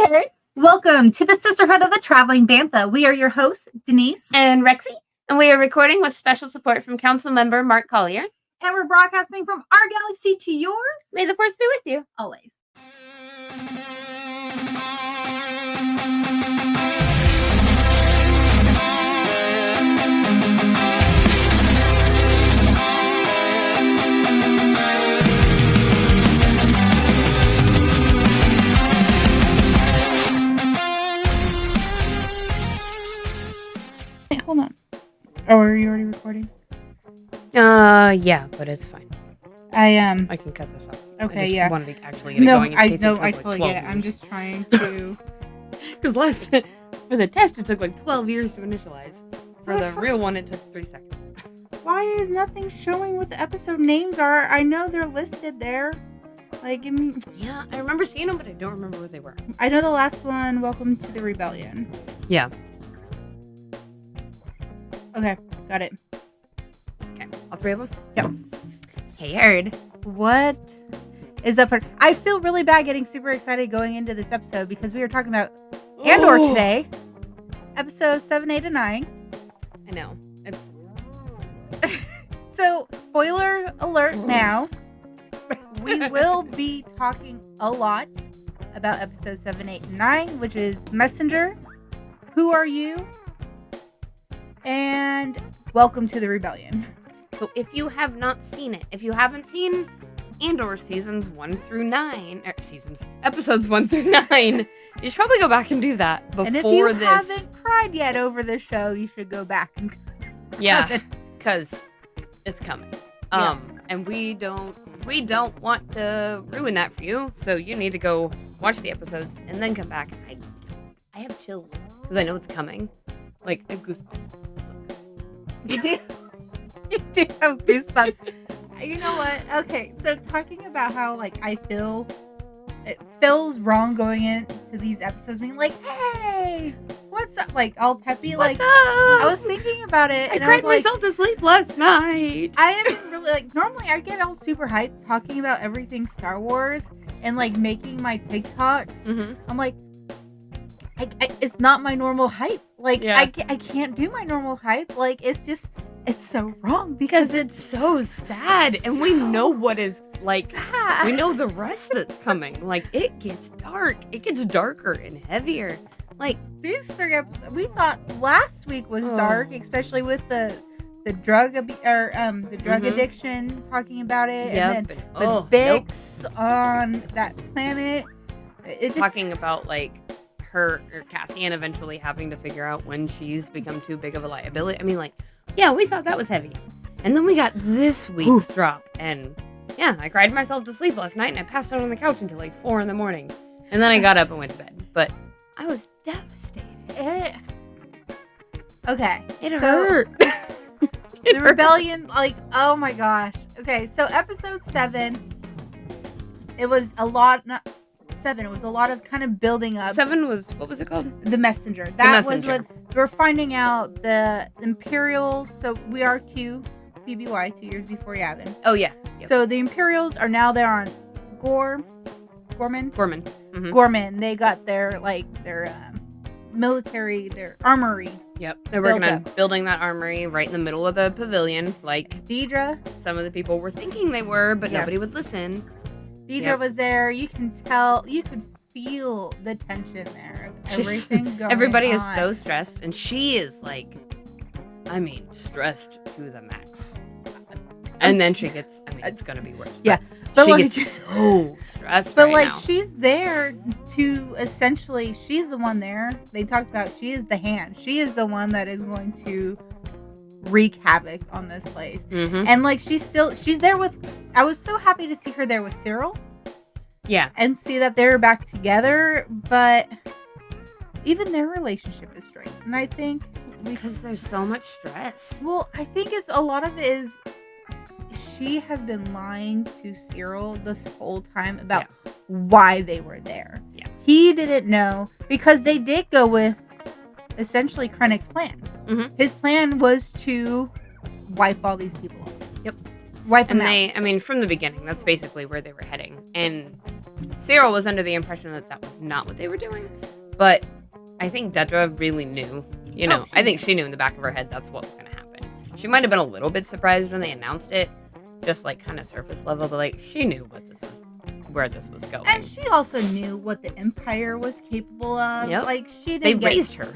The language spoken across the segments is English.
Hey! Welcome to the Sisterhood of the Traveling Bantha. We are your hosts, Denise and Rexy, and we are recording with special support from Council Member Mark Collier. And we're broadcasting from our galaxy to yours. May the Force be with you. Always. Hold on. Oh, are you already recording? Yeah, but it's fine. I can cut this off. Okay, I just yeah. wanted to actually get it going in case it took I totally get it. I'm just trying to. Because for the test, it took like 12 years to initialize. For the real one, it took 3 seconds. Why is nothing showing what the episode names are? I know they're listed there. Like, give me. Yeah, I remember seeing them, but I don't remember what they were. I know the last one, Welcome to the Rebellion. Yeah. Okay, got it. Okay, all three of them? Yep. Hey, heard. What is up? I feel really bad getting super excited going into this episode because we are talking about Andor today. Episode 7, 8, and 9. I know. It's So, spoiler alert now. We will be talking a lot about episode 7, 8, and 9, which is Messenger, Who Are You? And Welcome to the Rebellion. So if you have not seen it, if you haven't seen Andor episodes 1 through 9, you should probably go back and do that before this. And if you haven't cried yet over the show, you should go back and yeah, because it's coming. Yeah. And we don't want to ruin that for you. So you need to go watch the episodes and then come back. I have chills because I know it's coming. Like, I have goosebumps. You do have goosebumps. You know what? Okay, so talking about how, like, I feel it feels wrong going into these episodes being like, hey, what's up? Like, all peppy. What's like, up? I was thinking about it. I and cried I was myself to sleep last night. I am really, like, normally I get all super hyped talking about everything Star Wars and, like, making my TikToks. Mm-hmm. I'm like, it's not my normal hype. Like, Yeah. I can't do my normal hype. Like, it's so wrong because it's so sad, and we know what is like. sad. We know the rest that's coming. Like, it gets dark. It gets darker and heavier. Like, These 3 episodes, we thought last week was Oh. dark, especially with the drug Mhm. addiction, talking about it, yep. and then and, the Bix on that planet. It just, talking about like her or Cassian eventually having to figure out when she's become too big of a liability. I mean, like, yeah, we thought that was heavy, and then we got this week's drop, and yeah, I cried myself to sleep last night, and I passed out on the couch until like 4 a.m, and then I got up and went to bed. But I was devastated. Okay, It so hurt. The rebellion, like, oh my gosh. Okay, so episode 7, it was a lot. Not 7. It was a lot of kind of building up. 7 was, what was it called? The messenger. That was Messenger. what we're finding out. The Imperials. So we are BBY 2 years before Yavin. Oh yeah. Yep. So the Imperials are now there on Gorman. Gorman. Gorman. They got their military, their armory. Yep. They're working Built on building that armory right in the middle of the pavilion, like Deidre. some of the people were thinking they were, but Yeah. nobody would listen. Deidre Yep. was there. You can tell. You could feel the tension there. Of She's- everything going Everybody is on. so stressed, and she is like, I mean, stressed to the max. And then she gets, I mean, it's gonna be worse. Yeah, but but she like- gets so stressed But right like now. she's there to essentially, she's the one there. They talked about she is the hand. She is the one that is going to wreak havoc on this place. Mhm. And like she's there with. I was so happy to see her there with Cyril Yeah. and see that they're back together. But even their relationship is strained, and I think Because there's so much stress. well, I think it's a lot of it is she has been lying to Cyril this whole time about why they were there. Yeah. He didn't know because they did go with essentially Krennic's plan. Mhm. His plan was to wipe all these people off. Yep. Wipe them And out. they, I mean, from the beginning, that's basically where they were heading. And Cyril was under the impression that was not what they were doing, but I think Dedra really knew. I think she knew in the back of her head that's what was going to happen. She might have been a little bit surprised when they announced it, just like kind of surface level, but like she knew where this was going. And she also knew what the Empire was capable of. Yep. Like they raised her.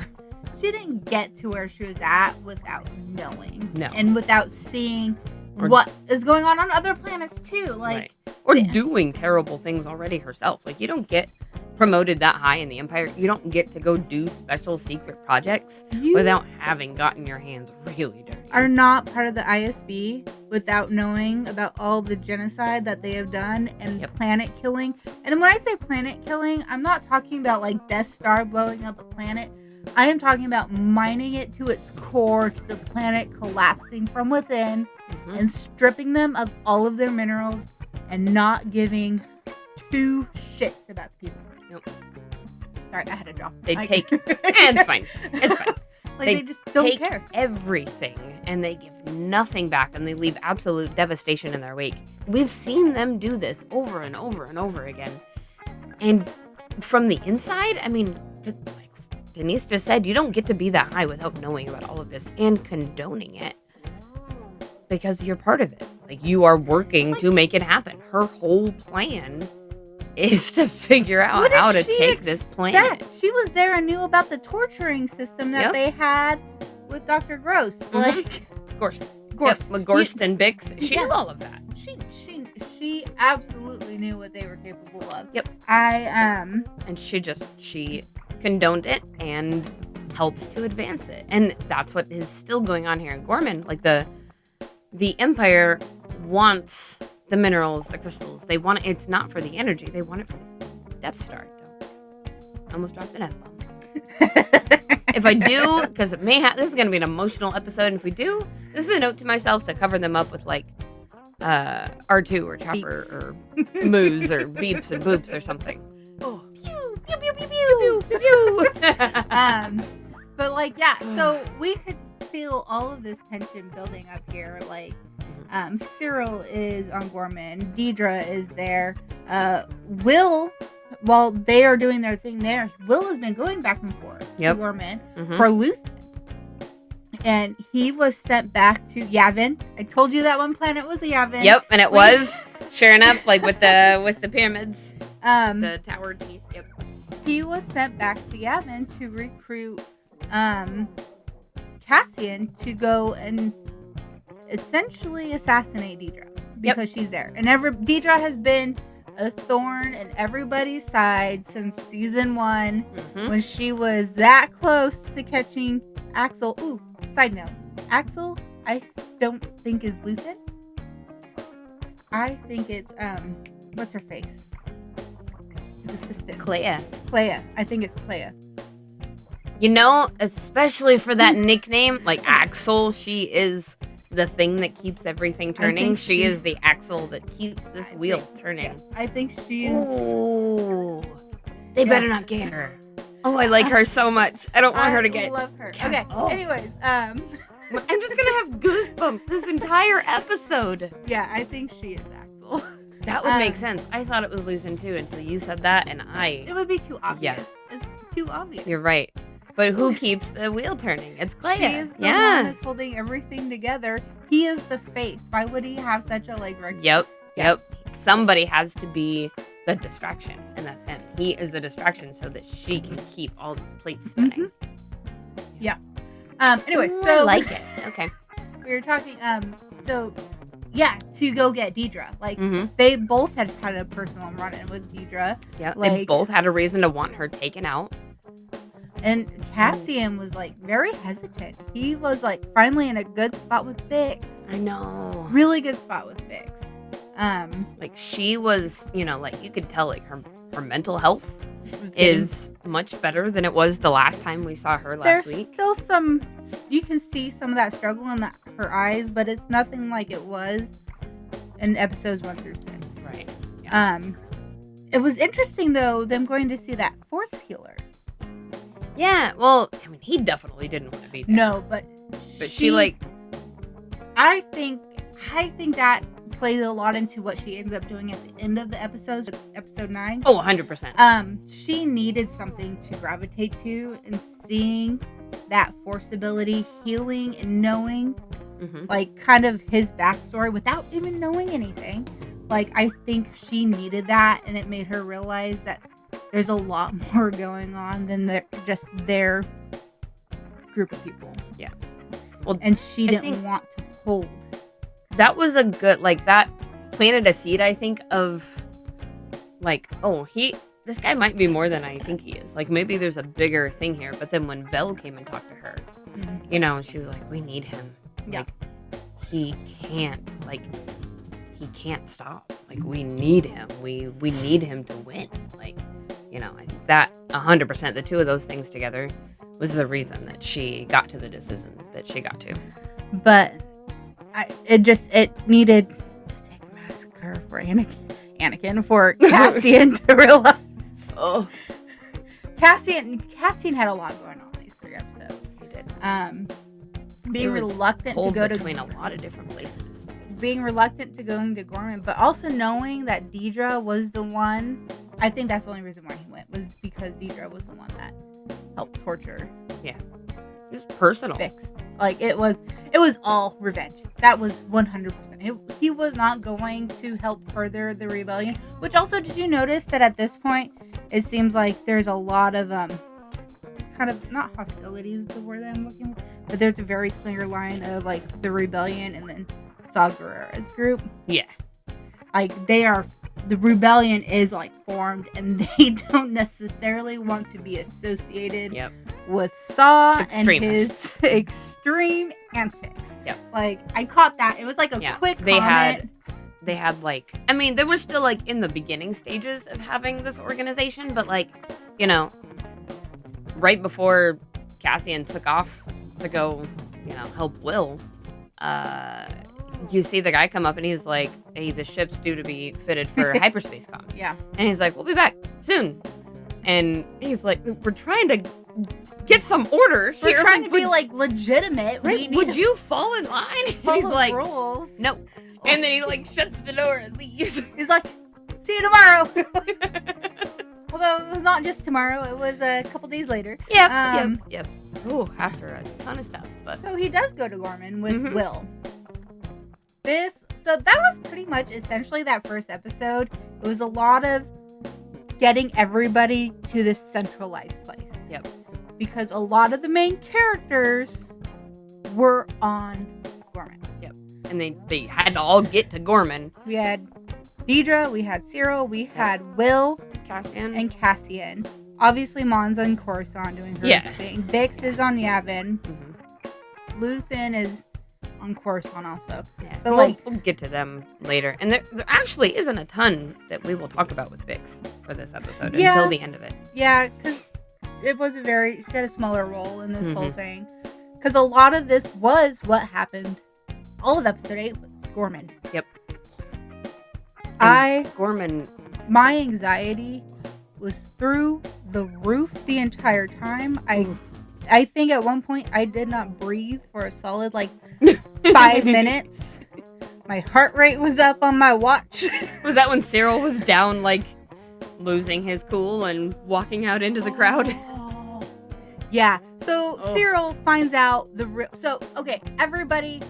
She didn't get to where she was at without knowing. No. And without seeing what is going on other planets too. Like, or doing terrible things already herself. Like, you don't get promoted that high in the Empire. You don't get to go do special secret projects without having gotten your hands really dirty. Are not part of the ISB without knowing about all the genocide that they have done and planet killing. And when I say planet killing, I'm not talking about like Death Star blowing up a planet. I am talking about mining it to its core, to the planet collapsing from within and stripping them of all of their minerals and not giving two shits about the people. Nope. Sorry, I had a drop. Take it's fine. It's fine. Like they just don't take care. Everything and they give nothing back and they leave absolute devastation in their wake. We've seen them do this over and over and over again. And from the inside, I mean, like Denise just said, you don't get to be that high without knowing about all of this and condoning it because you're part of it. Like, you are working to make it happen. Her whole plan is to figure out how to take this planet. She was there and knew about the torturing system that they had with Dr. Gross. Like, Gorst. Gorst and Bix. She knew all of that. She absolutely knew what they were capable of. Yep. And she condoned it and helped to advance it. And that's what is still going on here in Gorman. Like, the Empire wants the minerals, the crystals. They want it. It's not for the energy. They want it for the Death Star. I almost dropped an F-bomb. If I do, because this is going to be an emotional episode, and if we do, this is a note to myself to cover them up with, like, R2 or Chopper or Moose or Beeps and Boops or something. Oh. Pew, pew, pew, pew, pew, pew, pew, pew. But, like, yeah, so we could feel all of this tension building up here. Like, Cyril is on Gorman. Deidre is there. Will, while they are doing their thing there, Will has been going back and forth to Gorman for Luthen. And he was sent back to Yavin. I told you that one planet was Yavin. Yep, and it was, sure enough, like with the pyramids, the tower piece. Yep. He was sent back to Yavin to recruit Cassian to go and essentially assassinate Deidre because she's there. And Deidre has been a thorn in everybody's side since season 1 when she was that close to catching Axel. Ooh, side note. Axel, I don't think is Luthen. I think it's what's her face? His assistant. Clea. I think it's Clea. You know, especially for that nickname, like Axel, she is the thing that keeps everything turning. She is the axle that keeps this wheel turning. Yeah, I think she is. Ooh, they better not get her. Oh, I like her so much. I don't want her to get. I love her. Okay. Anyways, I'm just gonna have goosebumps this entire episode. Yeah, I think she is Axel. That would make sense. I thought it was Luthen too until you said that, and It would be too obvious. Yeah. It's too obvious. You're right. But who keeps the wheel turning? It's Clea. She is the one that's holding everything together. He is the face. Why would he have such a like? Yep. Somebody has to be the distraction, and that's him. He is the distraction so that she can keep all these plates spinning. Yeah. Anyway, so I like it. Okay. We were talking. So yeah, to go get Deidre. Like they both had a personal run-in with Deidre. Yeah. Like, they both had a reason to want her taken out. And Cassian was like very hesitant. He was like finally in a good spot with Bix. I know. Really good spot with Bix. Like she was, like you could tell like her mental health is much better than it was the last time we saw her last week. There's still you can see some of that struggle in her eyes, but it's nothing like it was in episodes 1 through 6. Right. Yeah. It was interesting though, them going to see that Force healer. Yeah, well, I mean, he definitely didn't want to be there. No, but she like. I think that plays a lot into what she ends up doing at the end of the episodes, episode 9. Oh, 100%. She needed something to gravitate to, and seeing that force ability, healing, and knowing like kind of his backstory without even knowing anything. Like, I think she needed that, and it made her realize that there's a lot more going on than just their group of people. Yeah. Well, and she didn't want to hold. That was a good, like, that planted a seed, I think, of like, oh, this guy might be more than I think he is. Like, maybe there's a bigger thing here. But then when Vel came and talked to her, you know, she was like, we need him. Yeah. Like, he can't stop. Like, we need him. We need him to win. Like, you know, I think that 100%, the two of those things together was the reason that she got to the decision that she got to. But it needed to take a massacre for Anakin for Cassian to realize. Oh, Cassian had a lot going on these 3 episodes. he did. Being reluctant to go between a lot of different places. Being reluctant to go into Gorman, but also knowing that Deidre was the one. I think that's the only reason why he went, was because Deidre was the one that helped torture. Yeah, it's personal. Bix. Like, it was all revenge. That was 100%. He was not going to help further the rebellion. Which also, did you notice that at this point, it seems like there's a lot of kind of, not hostilities is the word that I'm looking for, but there's a very clear line of like the rebellion and then Saw Gerrera's group. Yeah. Like, the rebellion is like formed, and they don't necessarily want to be associated with Saw and his extreme antics. Yep. Like, I caught that. It was like a quick comment. They had like, I mean, they were still like in the beginning stages of having this organization, but like, you know, right before Cassian took off to go, you know, help Will, you see the guy come up and he's like, hey, the ship's due to be fitted for hyperspace comms. Yeah. And he's like, we'll be back soon. And he's like, we're trying to get some order here. We're trying to be like legitimate. Right? Would you fall in line? And he's like, rules. no. And then he like shuts the door and leaves. He's like, see you tomorrow. Although it was not just tomorrow, it was a couple days later. Yep. Oh, after a ton of stuff. But so he does go to Gorman with Will. So that was pretty much essentially that first episode. It was a lot of getting everybody to this centralized place. Yep. Because a lot of the main characters were on Gorman. Yep. And they had to all get to Gorman. We had Deidre, we had Cyril, we had Will, Cassian, and Cassian. Obviously, Mon's on Coruscant doing her thing. Bix is on Yavin. Luthen is on Coruscant also. Yeah, but we'll get to them later. And there actually isn't a ton that we will talk about with Bix for this episode until the end of it. Yeah, because it was she had a smaller role in this whole thing. Because a lot of this was what happened. All of episode 8 was Gorman. Yep. Gorman. My anxiety was through the roof the entire time. I think at one point I did not breathe for a solid 5 minutes. My heart rate was up on my watch. Was that when Cyril was down, losing his cool and walking out into the crowd? Yeah. So Cyril finds out the real. So everybody,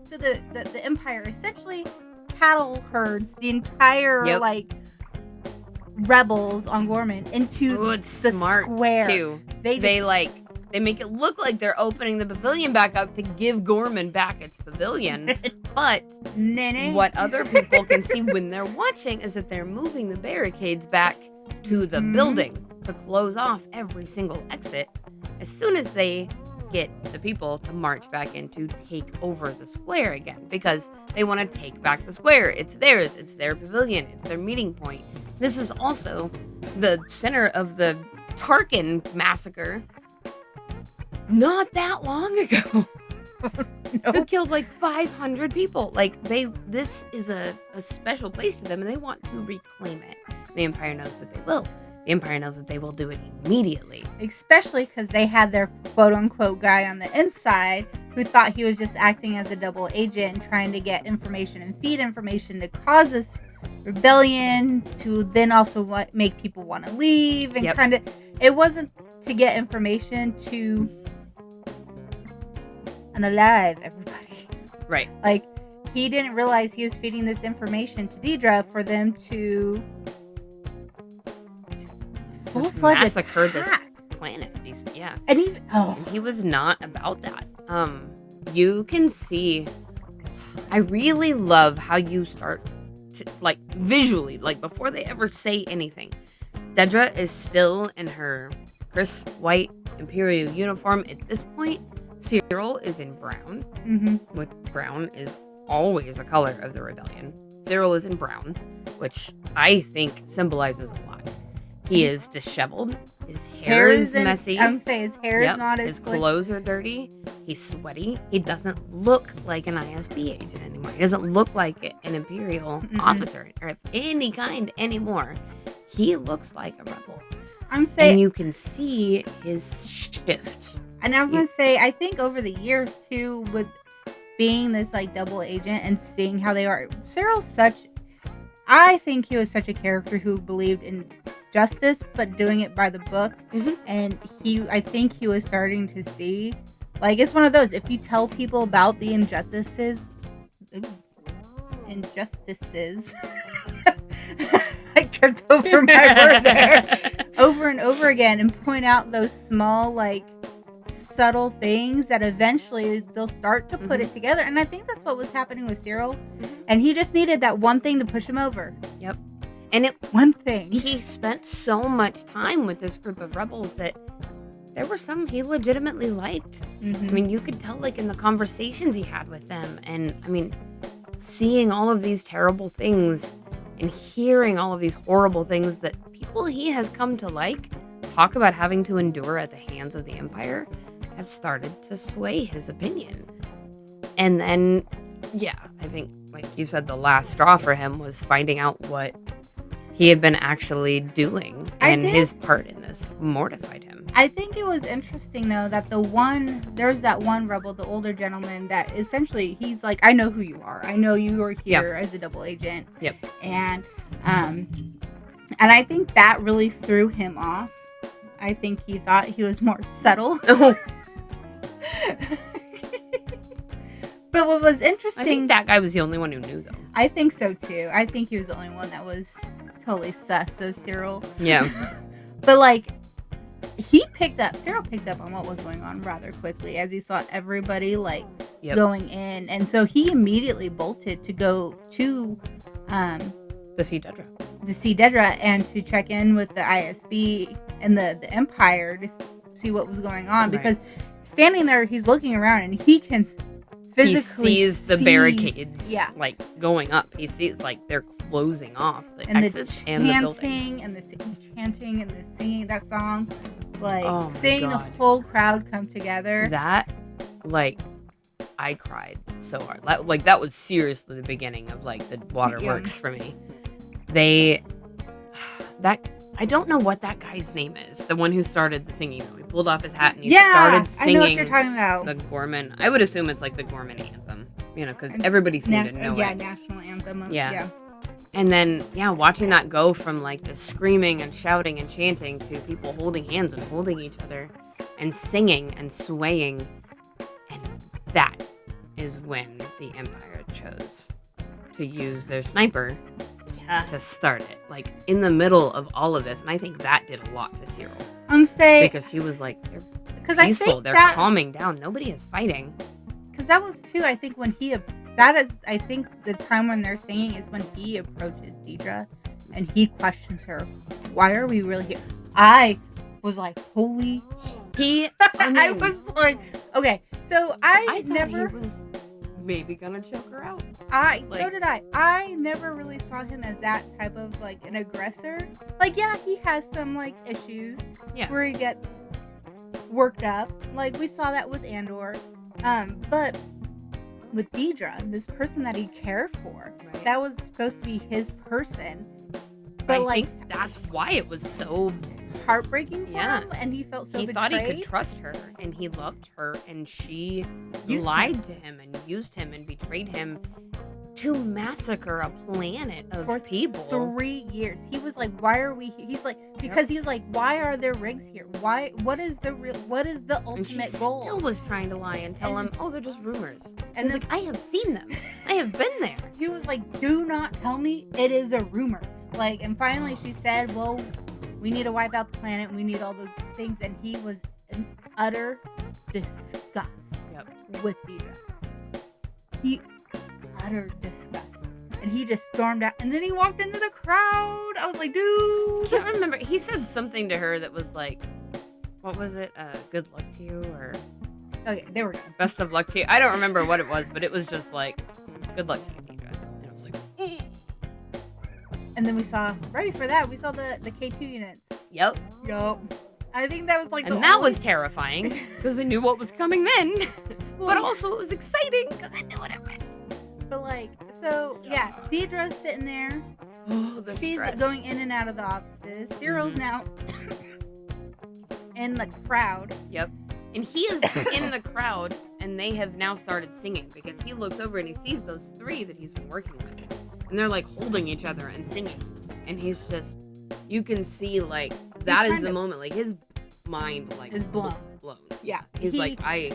So the Empire essentially cattle herds the entire rebels on Gorman into the square. Too. They make it look like they're opening the pavilion back up to give Gorman back its pavilion. But what other people can see when they're watching is that they're moving the barricades back to the building to close off every single exit as soon as they get the people to march back in to take over the square again, because they want to take back the square. It's theirs. It's their pavilion. It's their meeting point. This is also the center of the Tarkin massacre not that long ago. Who killed 500 people. This is a special place to them, and they want to reclaim it. The Empire knows that they will. The Empire knows that they will do it immediately. Especially because they had their quote-unquote guy on the inside who thought he was just acting as a double agent and trying to get information and feed information to cause this rebellion, to then also make people want to leave, and kind of, it wasn't to get information, to unalive everybody. Right. Like, he didn't realize he was feeding this information to Deidre for them to just full-fledged massacre this attack. planet. Yeah. And even, And he was not about that. You can see, I really love how you start to, like, visually, like, before they ever say anything, Dedra is still in her crisp white Imperial uniform. At this point, Cyril is in brown, which brown is always a color of the rebellion. Cyril is in brown, which I think symbolizes a lot. He is disheveled. His hair is messy. I'm saying his hair is not as his clothes are dirty. He's sweaty. He doesn't look like an ISB agent anymore. He doesn't look like an Imperial officer or of any kind anymore. He looks like a rebel. I'm saying, and you can see his shift. And I was gonna say, I think over the years too, with being this like double agent and seeing how they are, Cyril's I think he was such a character who believed in justice, but doing it by the book. And I think he was starting to see, like, it's one of those, if you tell people about the injustices, I tripped over my word there, over and over again, and point out those small, like, subtle things that eventually they'll start to put it together. And I think that's what was happening with Cyril. And he just needed that one thing to push him over. Yep. And one thing. He spent so much time with this group of rebels that there were some he legitimately liked. I mean, you could tell, like, in the conversations he had with them. And, I mean, seeing all of these terrible things and hearing all of these horrible things that people he has come to like talk about having to endure at the hands of the Empire have started to sway his opinion. And then, yeah, I think, like you said, the last straw for him was finding out what he had been actually doing, and his part in this mortified him. I think it was interesting, though, that there's that one rebel, the older gentleman, that essentially, he's like, I know who you are. I know you are here as a double agent. Yep. And I think that really threw him off. I think he thought he was more subtle. But what was interesting... I think that guy was the only one who knew, though. I think so, too. I think he was the only one that was totally sus of Cyril. Yeah. But, like, Cyril picked up on what was going on rather quickly as he saw everybody, like, going in. And so he immediately bolted to go to... to see Dedra and to check in with the ISB and the Empire to see what was going on. Because standing there, he's looking around and he can... physically he sees the barricades, like, going up. He sees, like, they're closing off the exits and the building. And the chanting and the singing that song. Like, seeing God. the whole crowd come together. That, like, I cried so hard. Like, that was seriously the beginning of, like, the waterworks for me. I don't know what that guy's name is. The one who started the singing. He pulled off his hat and he started singing. I know what you're talking about. The Gorman. I would assume it's like the Gorman anthem, you know, because everybody seemed to know it. Yeah, national anthem. Yeah. And then, watching that go from, like, the screaming and shouting and chanting to people holding hands and holding each other and singing and swaying. And that is when the Empire chose to use their sniper to start it, like, in the middle of all of this. And I think that did a lot to Cyril. Because he was like, they're peaceful, they're calming down, nobody is fighting. Because that was too, I think, when that is, I think, the time when they're singing is when he approaches Deidre and he questions her, why are we really here? I was like, holy... I was like, okay, so I never... He was maybe gonna choke her out. So did I. I never really saw him as that type of, like, an aggressor. Like, yeah, he has some, like, issues where he gets worked up. Like, we saw that with Andor. But with Deidre, this person that he cared for, that was supposed to be his person. But, I think that's why it was so heartbreaking for Yeah. him, and he felt so He betrayed. thought he could trust her, and he loved her, and she Used lied to him and used him and betrayed him to massacre a planet of for people. 3 years. He was like, "Why are we here?" He's like, because he was like, "Why are there rigs here? Why? What is the And she ultimate goal?" still was trying to lie and tell And- him, "Oh, they're just rumors." And He's then like, "I have seen them. I have been there." he was like, "Do not tell me it is a rumor." Like, and finally she said, "Well, we need to wipe out the planet. We need all the things." And he was in utter disgust with Deidre. He utter disgust. And he just stormed out. And then he walked into the crowd. I was like, I dude. can't remember. He said something to her that was like, what was it? Good luck to you, or Okay, there we go. best of luck to you. I don't remember what it was, but it was just like, good luck to you, Deidre. And I was like, And then we saw, right before that, we saw the K2 units. yep. Yup. I think that was like And that was terrifying because I knew what was coming then. But also it was exciting because I knew what it meant. But like, so yeah, Deidre's sitting there. Oh, the She's stress. going in and out of the offices. Cyril's Mhm. now in the crowd. Yep. And he is in the crowd, and they have now started singing because he looks over and he sees those three that he's been working with. And they're like holding each other and singing. And he's just, you can see like, that is trying the to- moment, like his mind like Is blown. blown. Yeah, He's he- like, I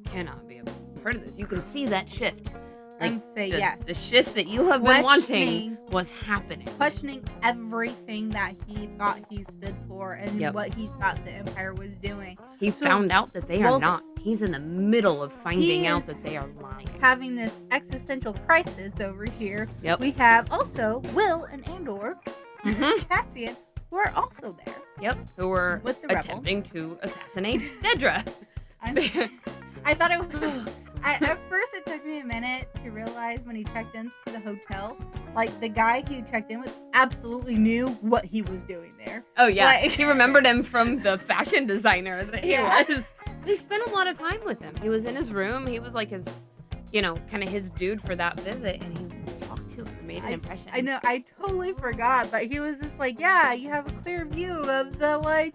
cannot be a part of this. You can see that shift. Like, And say, the, yeah, the shift that you have been wanting questioning was happening. questioning everything that he thought he stood for and Yep. what he thought the Empire was doing. He So- found out that they well, are not. He's in the middle of finding out is- that they are lying. Having this existential crisis over here. Yep. We have also Will and Andor, Mhm. Cassian, who are also there Yep. Who were with the rebels. attempting to assassinate Dedra. I thought it was. At first, it took me a minute to realize when he checked into the hotel, like the guy he checked in with absolutely knew what he was doing there. Oh yeah, Like- he remembered him from the fashion designer that he Yeah. was. They spent a lot of time with him. He was in his room. He was like his, kind of his dude for that visit, and he talked to him, made an impression. I know, I totally forgot, but he was just like, yeah, you have a clear view of the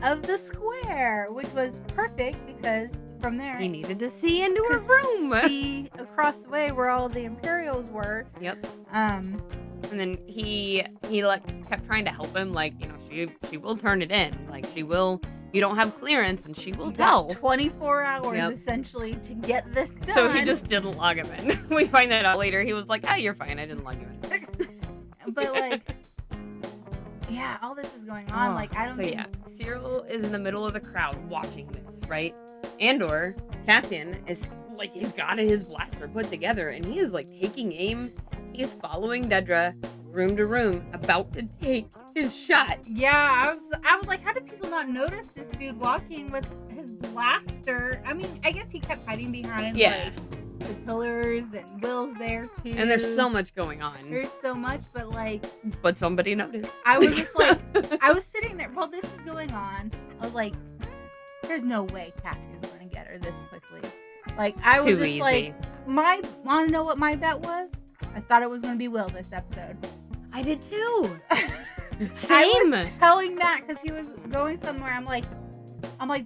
of the square, which was perfect because from there He needed to see into her could room. see across the way where all the Imperials were. Yep. Um, And then he like kept trying to help him, like, she will turn it in, like she will. You don't have clearance, and she will you got tell. 24 hours Yep. essentially to get this done. So he just didn't log him in. We find that out later. He was like, "Ah, you're fine. I didn't log you in." But like, yeah, all this is going on. Like, I don't So think. yeah, Cyril is in the middle of the crowd watching this, right? Andor, Cassian, is like, he's got his blaster put together, and he is like taking aim. He's following Dedra room to room, about to take his shot. Yeah, I was like, how did people not notice this dude walking with his blaster? I mean, I guess he kept hiding behind Yeah. like the pillars, and Will's there too. And there's so much going on, There's so much, but like, but somebody noticed. I was just like, I was sitting there while this is going on. I was like, there's no way Cassian's gonna get her this quickly. Like, I was Too just easy. like, want to know what my bet was? I thought it was gonna be Will this episode. I did too. I Same. was telling Matt because he was going somewhere. I'm like,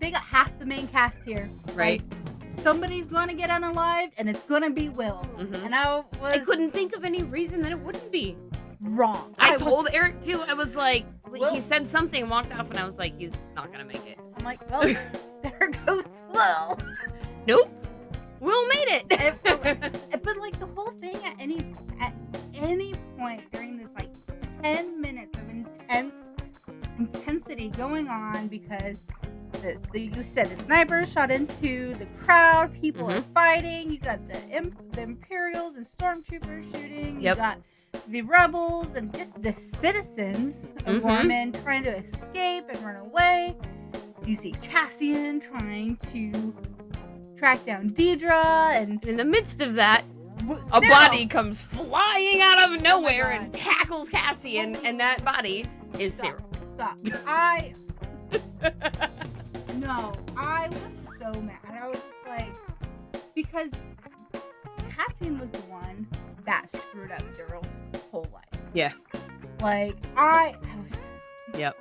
they got half the main cast here. Right. Like, somebody's gonna get unalived, and it's gonna be Will. Mhm. And I was I couldn't think of any reason that it wouldn't be. wrong. I was- told Eric too. I was like, Well- he said something, walked off, and I was like, he's not gonna make it. I'm like, well, there goes Will. Nope. Will made it. But like the whole thing at any point during this like 10 minutes of intensity going on, because you said the sniper shot into the crowd, people are fighting, you got the Imperials and stormtroopers shooting, Yep. you got the rebels and just the citizens of Mhm. Gorman trying to escape and run away. You see Cassian trying to track down Deidre, and In the midst of that, a Cyril- body comes flying out of nowhere God. and tackles Cassian, and that body is Stop. Cyril. Stop. No, I was so mad. I was just like, because Cassian was the one that screwed up Cyril's whole life. Yeah. Like, I was. Yep.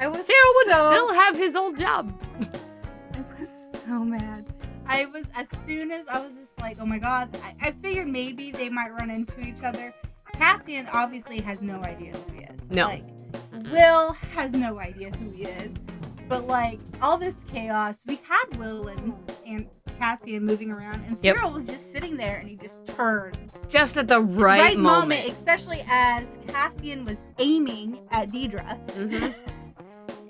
I was Cyril would so, still have his old job. I was so mad. I was, as soon as I was just like, oh my god, I figured maybe they might run into each other. Cassian obviously has no idea who he is. No. Like, Will has no idea who he is. But like, all this chaos, we had Will and Cassian moving around, and Yep. Cyril was just sitting there, and he just turned. Just at the right moment. Especially as Cassian was aiming at Deidre. Mhm.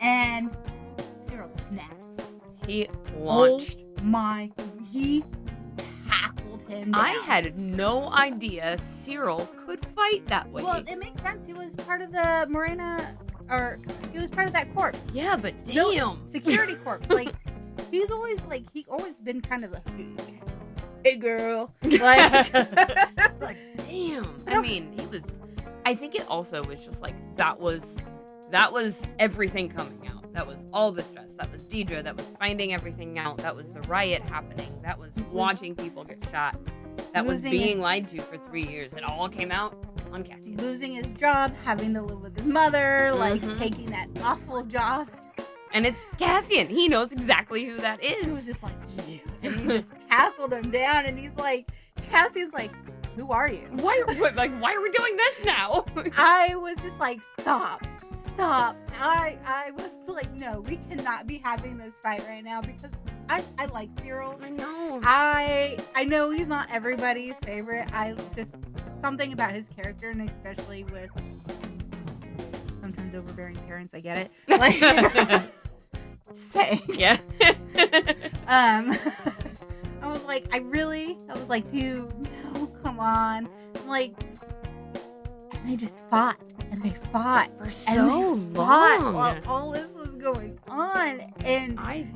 And Cyril snaps. He launched. Oh my, he tackled him down. I had no idea Cyril could fight that way. Well, it makes sense. He was part of the Morena, or he was part of that corpse. yeah, but No, damn. security corps. Like, he always been kind of like, hey girl. Like, Like, damn. I mean, I think it also was just like, that was everything coming out. That was all the stress. That was Deidre. That was finding everything out. That was the riot happening. That was watching people get shot. That was Losing being his- lied to for 3 years. It all came out on Cassie. losing his job, having to live with his mother, like Mhm. taking that awful job. And it's Cassian. He knows exactly who that He was is. just like, you. And he just tackled him down, and he's like, Cassie's like, who are you? Why are we doing this now? I was just like, stop. I was like, no, we cannot be having this fight right now, because I like Cyril. I know. I know he's not everybody's favorite. I just, something about his character, and especially with sometimes overbearing parents, I get it. Like, just saying. Yeah. I was like, dude, no, come on. I'm like, and they just fought, and they fought, For and so they fought long. while all this was going on, and I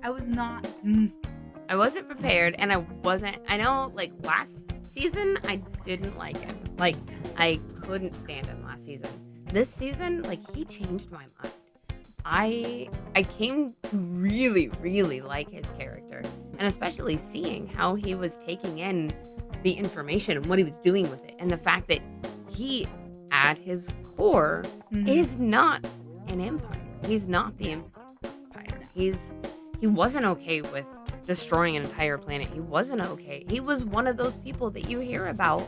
I was not. I wasn't prepared, and I know, like, last season, I didn't like him. Like, I couldn't stand him last season. This season, like, he changed my mind. I came to really, really like his character, and especially seeing how he was taking in the information and what he was doing with it, and the fact that he, at his core, is not an empire. He's not the empire. He wasn't okay with destroying an entire planet. He wasn't okay. He was one of those people that you hear about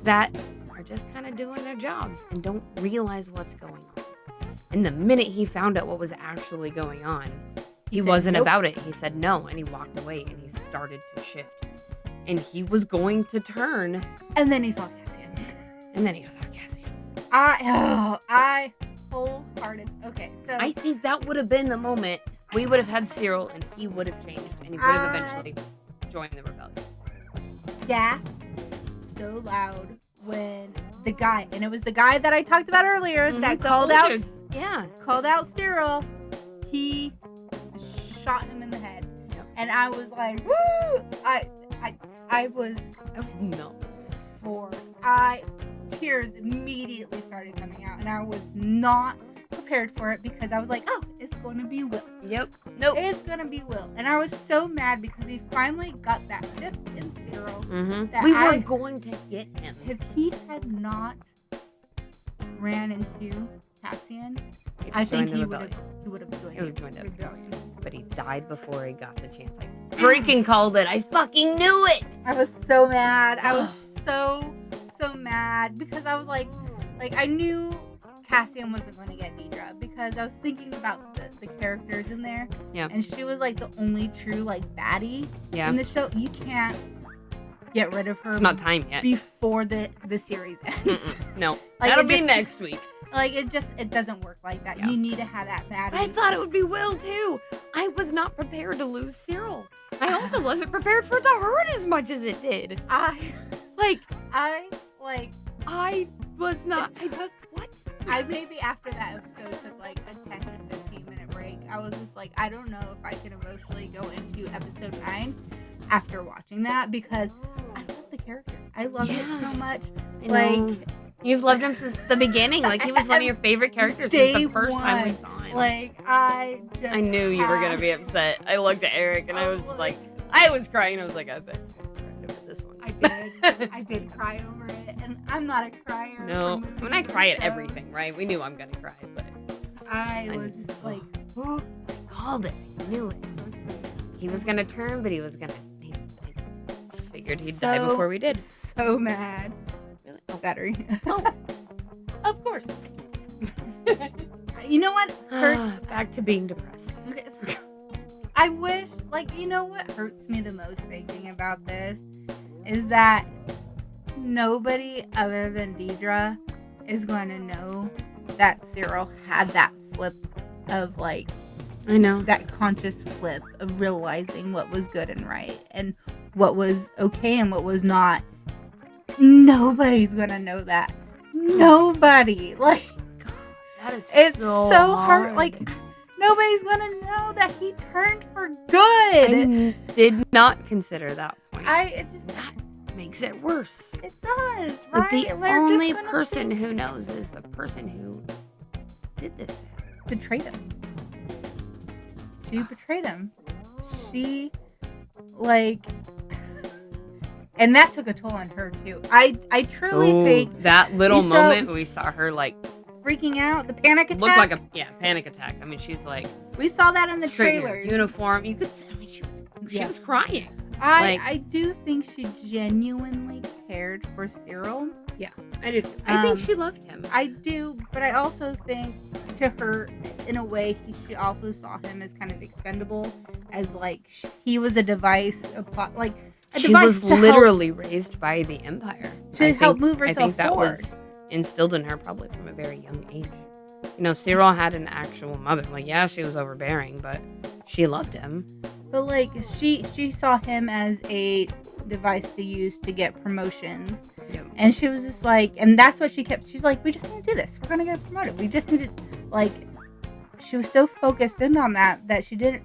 that are just kind of doing their jobs and don't realize what's going on. And the minute he found out what was actually going on, he said, wasn't "Nope." about it. He said no, and he walked away, and he started to shift. And he was going to turn, And then he saw Cassian. and then he goes, oh, Cassie. I wholehearted. Okay, so I think that would have been the moment we would have had Cyril, and he would have changed, and he would have eventually joined the rebellion. gasped so loud when the guy, and it was the guy that I talked about earlier that The called out older- Yeah. Cyril. He shot him in the head, Yep. and I was like, I was I was nuts. floored. Tears immediately started coming out, and I was not prepared for it, because I was like, oh, it's going to be Will. Yep. Nope. It's going to be Will. And I was so mad because he finally got that shift in Cyril. that We were I- going to get him. If he had not ran into Cassian, I think he would have joined the rebellion. But he died before he got the chance. I freaking called it. I fucking knew it. I was so mad. I was so mad, because I was like I knew Cassian wasn't going to get Deidre, because I was thinking about the characters in there. Yeah. And she was like the only true like baddie Yeah. in the show. You can't get rid of her It's not time yet. before the series ends. No. Like, That'll it be just- next week. Like, it doesn't work like that. Yeah. You need to have that baddie. But I thought it would be Will too. I was not prepared to lose Cyril. I also wasn't prepared for it to hurt as much as it did. I was not. It took- What? I maybe after that episode took like a 10 to 15 minute break. I was just like, I don't know if I can emotionally go into episode 9 after watching that, because I love the character. I love it Yeah. so much. I know. Like, You've loved him since the beginning. Like, he was one of your favorite characters since Day the first time we one. saw him. like I just I knew you were gonna be had- upset. I looked at Eric and I was just like, I was crying. I was like, I bet he's gonna surrender with this one. I did. I did cry over it, and I'm not a crier. No, for movies when I or cry at shows. everything, right? We knew I'm gonna cry, but I was just like, oh, I called it. I knew it. He was gonna turn, but he was gonna. I figured he'd die before we did. So mad. Really? Oh, battery. Oh, of course. You know what hurts? Back to being depressed. Okay, so I wish, like, you know what hurts me the most thinking about this is that nobody other than Deidre is going to know that Cyril had that flip of, like, I know. that conscious flip of realizing what was good and right and what was okay and what was not. Nobody's going to know that. Nobody. Like, That is it's so hard. Like, nobody's going to know that he turned for good. I did not consider that point. That makes it worse. It does, But right? the They're only just gonna person who knows is the person who did this to him. betrayed him. She betrayed him. She, like, and that took a toll on her too. I truly think that little you saw- moment when we saw her like freaking out, the panic attack. looked like a panic attack. I mean, she's like we saw that in the straight in her trailers. uniform. You could see. I mean, she Yeah. was crying. I like- do think she genuinely cared for Cyril. I do too. I think Um, she loved him. I do, but I also think to her, in a way, she also saw him as kind of expendable, as like he was a device, like a She device was to literally raised by the Empire help move herself I think that forward. was instilled in her probably from a very young age. You know, Cyril had an actual mother. Like, yeah, she was overbearing, but she loved him. But like she saw him as a device to use to get promotions. Yep. And she was just like, and that's what she kept. She's like, we just need to do this. We're gonna get promoted. We just need to, like, she was so focused in on that she didn't.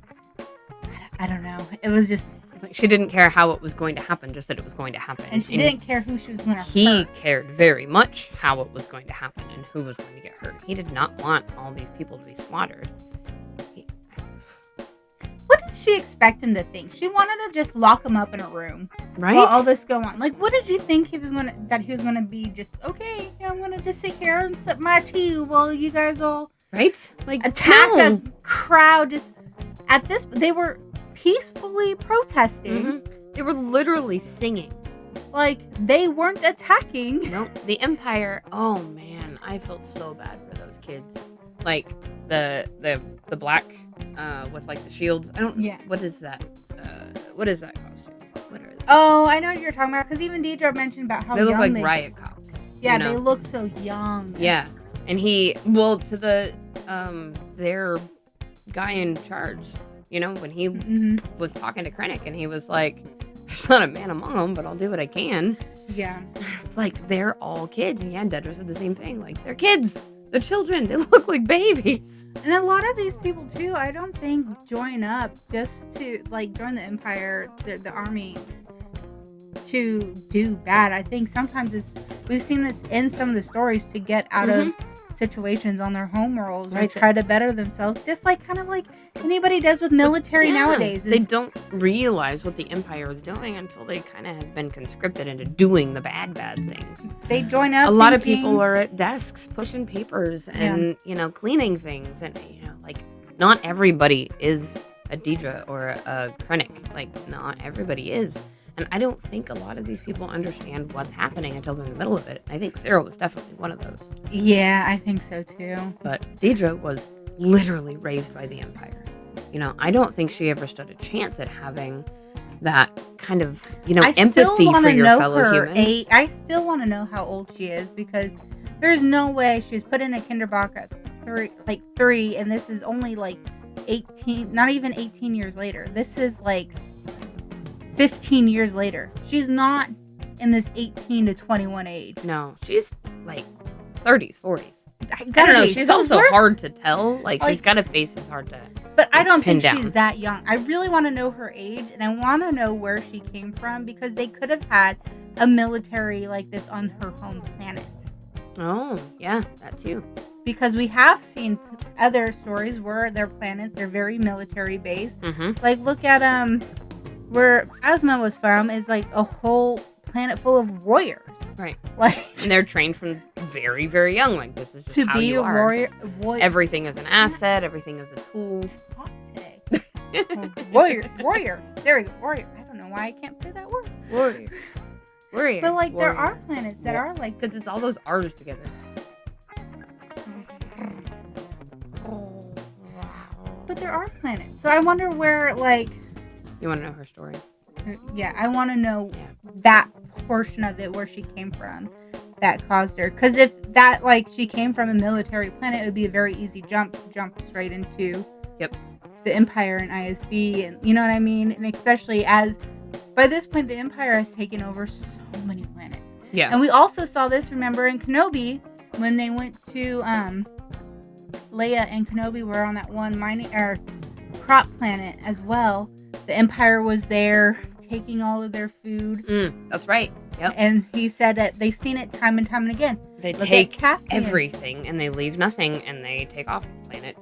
I don't know. It was just, Like, she didn't care how it was going to happen, just that it was going to happen. and she didn't care who she was gonna He hurt. cared very much how it was going to happen and who was going to get hurt. He did not want all these people to be slaughtered. What did she expect him to think? She wanted to just lock him up in a room Right? while all this go on. Like, what did you think he was gonna be? Just okay, yeah, I'm gonna just sit here and sip my tea while you guys all right? Like, attack no. a crowd. Just at this, they were peacefully protesting. Mhm. They were literally singing. Like, they weren't attacking. No, the Empire. Oh man, I felt so bad for those kids. Like the black with like the shields. I don't. Yeah. What is that? What is that costume? What are they? Oh, I know what you're talking about, because even Deidre mentioned about how they look young like they riot cops. Yeah, you know? they look so young. Yeah, and to the their guy in charge. You know, when he Hmm. was talking to Krennic and he was like, "There's not a man among them, but I'll do what I can." Yeah. It's like they're all kids. And yeah, Dedra said the same thing. Like, they're kids. They're children. They look like babies. And a lot of these people too, I don't think join up just to like join the Empire, the army, to do bad. I think sometimes we've seen this in some of the stories to get out of situations on their home worlds or Right. try to better themselves, just like kind of like anybody does with military Yeah, nowadays. They don't realize what the Empire is doing until they kind of have been conscripted into doing the bad things. They join up. A lot of thinking- people are at desks pushing papers and, cleaning things. And, like, not everybody is a Deidre or a Krennic. Like, not everybody is. And I don't think a lot of these people understand what's happening until they're in the middle of it. I think Cyril was definitely one of those. Yeah, I think so too. But Deidre was literally raised by the Empire. I don't think she ever stood a chance at having that kind of, I still empathy want for to your know fellow her human. age. I still want to know how old she is, because there's no way she was put in a kinderbox at three, and this is only like 18, not even 18 years later. This is like 15 years later. She's not in this 18 to 21 age. No, she's like 30s, 40s. I I don't know. be. She's So also we're- hard to tell. Like, she's Like- got a face that's hard to. But I don't pin think down. she's that young. I really want to know her age, and I want to know where she came from, because they could have had a military like this on her home planet. Oh, yeah, that too. Because we have seen other stories where their planets, they're very military based. Mm-hmm. Like, look at where Asma was from is like a whole planet full of warriors. Right. Like, And they're trained from very, very young. Like, this is just to how be you a are. warrior. Everything is an asset. Everything is a tool. Talk today. Warrior. There we go. Warrior. I don't know why I can't say that word. Warrior. But like, there Warrior. are planets that are like. Because it's all those R's together. But there are planets. So I wonder where, like. You want to know her story? Yeah, I want to know Yeah. that portion of it, where she came from, that caused her. Because if that, like, she came from a military planet, it would be a very easy jump straight into the Empire and ISB, and you know what I mean. And especially as by this point, the Empire has taken over so many planets. Yeah. And we also saw this, remember, in Kenobi when they went to Leia and Kenobi were on that one mining or crop planet as well. The Empire was there taking all of their food. That's right. Yep. And he said that they've seen it time and time and again. They Look take at Cassian. everything and they leave nothing, and they take off the planet.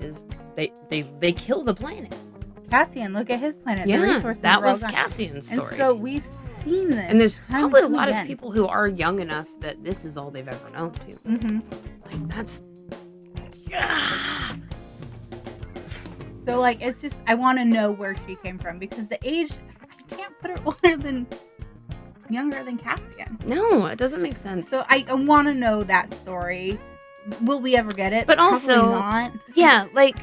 They kill the planet. Cassian, look at his planet. Yeah, The resources that were all was gone. Cassian's And story. so we've seen this. And there's time probably a and lot again. of people who are young enough that this is all they've ever known too. Mm-hmm. Like, that's. So, like, it's just, I want to know where she came from, because the age, I can't put her younger than Cassian. No, it doesn't make sense. So I want to know that story. Will we ever get it? But Probably also- not. Yeah, like,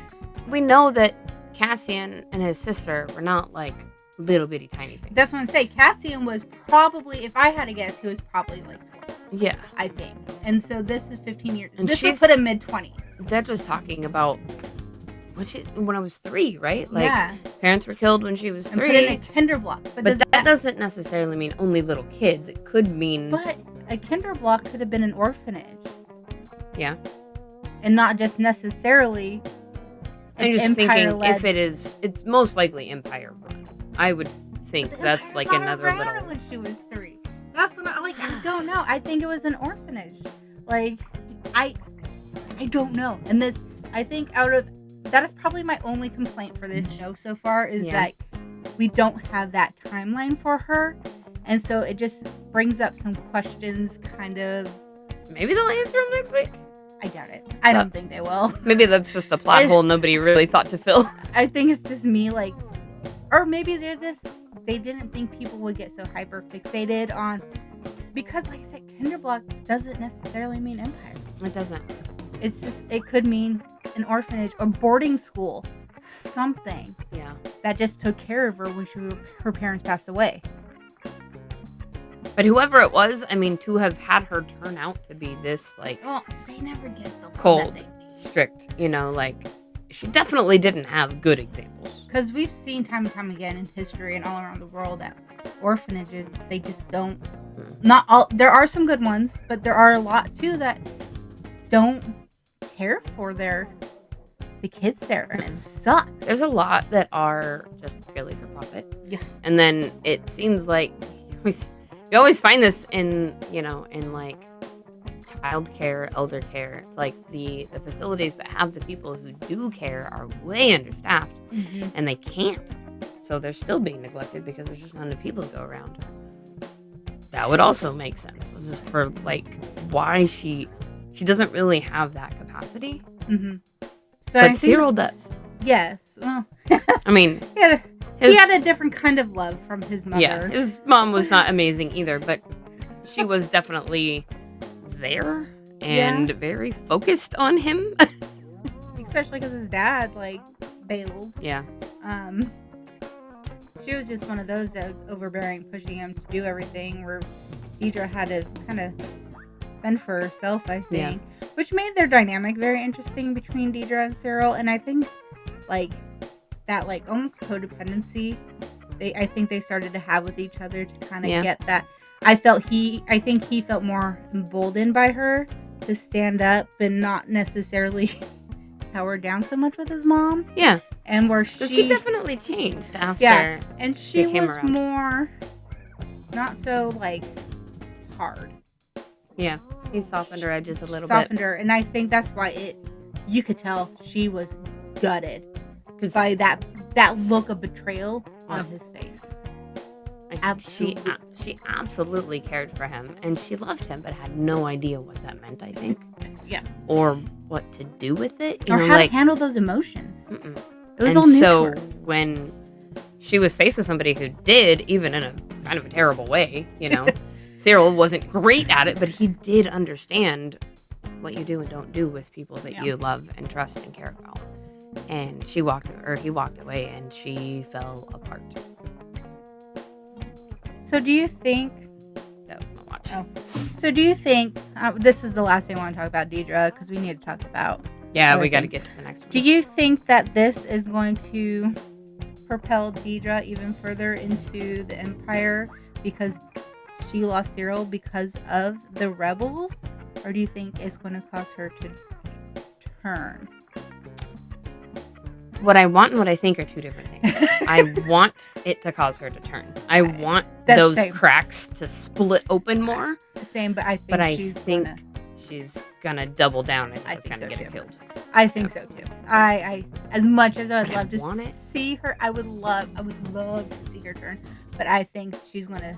we know that Cassian and his sister were not, like, little bitty tiny things. That's what I'm saying. Cassian was probably, if I had to guess, he was probably like 12, Yeah. I think. And so this is 15 years. And This would she's- put him mid-20s. Dad was talking about when I was 3, right? Like, yeah. parents were killed when she was And put in a 3. kinder block. But that doesn't necessarily mean only little kids. It could mean... But a kinder block could have been an orphanage. Yeah. And not just necessarily an I'm just thinking Empire-led. if it's most likely Empire run. I would think But the that's Empire's like not another around little... when she was 3. That's what I don't know. I think it was an orphanage. Like, I don't know. And I think that is probably my only complaint for this show so far is Yeah. that we don't have that timeline for her. And so it just brings up some questions, kind of. Maybe they'll answer them next week. I doubt it. I don't think they will. Maybe that's just a plot hole nobody really thought to fill. I think it's just me, like, or maybe they didn't think people would get so hyper fixated on, because like I said, Kinderblock doesn't necessarily mean Empire. It doesn't. It's just, it could mean an orphanage or boarding school, something Yeah. that just took care of her when her parents passed away. But whoever it was, I mean, to have had her turn out to be this, like, Well, they never get the love cold, that they need. strict, you know, like, she definitely didn't have good examples. Because we've seen time and time again in history and all around the world that orphanages, they just don't. Not all. There are some good ones, but there are a lot too that don't care for the kids there, and it sucks. There's a lot that are just purely for profit. Yeah. And then it seems like you always find this in, in like childcare, elder care. It's like the facilities that have the people who do care are way understaffed, and they can't. So they're still being neglected because there's just not enough people to go around. That would also make sense, just for like why she doesn't really have that capacity, So but Cyril does. Yes. Well, I mean, he had a different kind of love from his mother. yeah, his mom was not amazing either, but she was definitely there and very focused on him. Especially because his dad bailed. Yeah. She was just one of those that was overbearing, pushing him to do everything, where Deidre had to kind of fend for herself, I think. Yeah. Which made their dynamic very interesting between Deidre and Cyril. And I think, that, almost codependency, I think they started to have with each other to kind of get that. I think he felt more emboldened by her to stand up and not necessarily power down so much with his mom. Yeah. And where Because he definitely changed after. Yeah, and she came was around. more not so hard. Yeah. He softened her edges a little Softened bit. her, and I think that's why you could tell she was gutted 'Cause- by that look of betrayal on his face. Like, Absolutely. she absolutely cared for him, and she loved him, but had no idea what that meant, I think, Yeah. or what to do with it. You Or know, how like, to handle those emotions. mm-mm. It was And all new so to her. when she was faced with somebody who did, even in a kind of a terrible way, you know, Cyril wasn't great at it, but he did understand what you do and don't do with people that Yeah. you love and trust and care about. And he walked away, and she fell apart. So do you think... That was my watch. Oh. So do you think... this is the last thing I want to talk about, Deidre, because we need to talk about... Yeah, other we got to things. get to the next one. Do you think that this is going to propel Deidre even further into the Empire because she lost Cyril because of the rebels? Or do you think it's going to cause her to turn? What I want and what I think are two different things. I want it to cause her to turn. I want That's those same. cracks to split open more. Same, but I think But she's she's gonna double down and I it's think gonna so get her too. killed. I think so too. I as much as I would But I love to want it. see her, I would love to see her turn. But I think she's gonna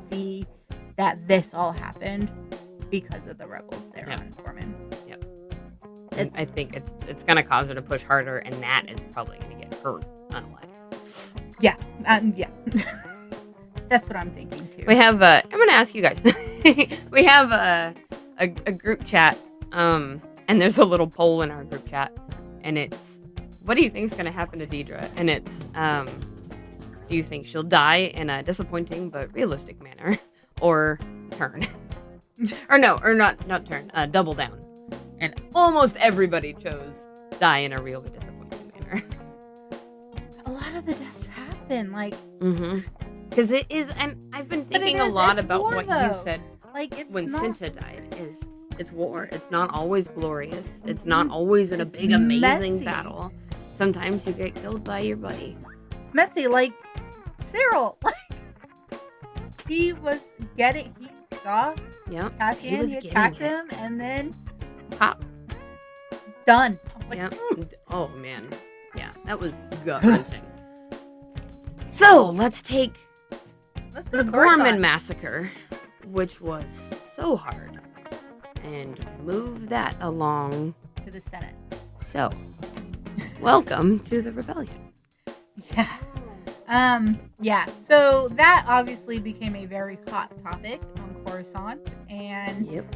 see that this all happened because of the rebels there Yep. on Gorman. Yep. And I think it's gonna cause her to push harder, and that is probably gonna get her unalived. Yeah. That's what I'm thinking too. We have I'm gonna ask you guys. We have a group chat, and there's a little poll in our group chat, and it's, what do you think is gonna happen to Deidre? And it's do you think she'll die in a disappointing but realistic manner, or turn? Or not turn, double down. And almost everybody chose die in a real but disappointing manner. A lot of the deaths happen, like Mm-hmm. Because it is, and I've been But it thinking a is- lot it's about war, what you though. said it's when not Cinta died. It's war. It's not always glorious. It's not always in a It's big amazing messy. battle. Sometimes you get killed by your buddy. It's messy, like Cyril. Like he saw Yep. Cassian, was he getting attacked it. him, and then Pop. done. I was like, Yep. "Ooh." Oh man. Yeah, that was gut wrenching. So let's take Let's go the to Gorman Coruscant. massacre, which was so hard, and move that along. To the Senate. So, welcome to the rebellion. Yeah. Yeah. So that obviously became a very hot topic on Coruscant and Yep.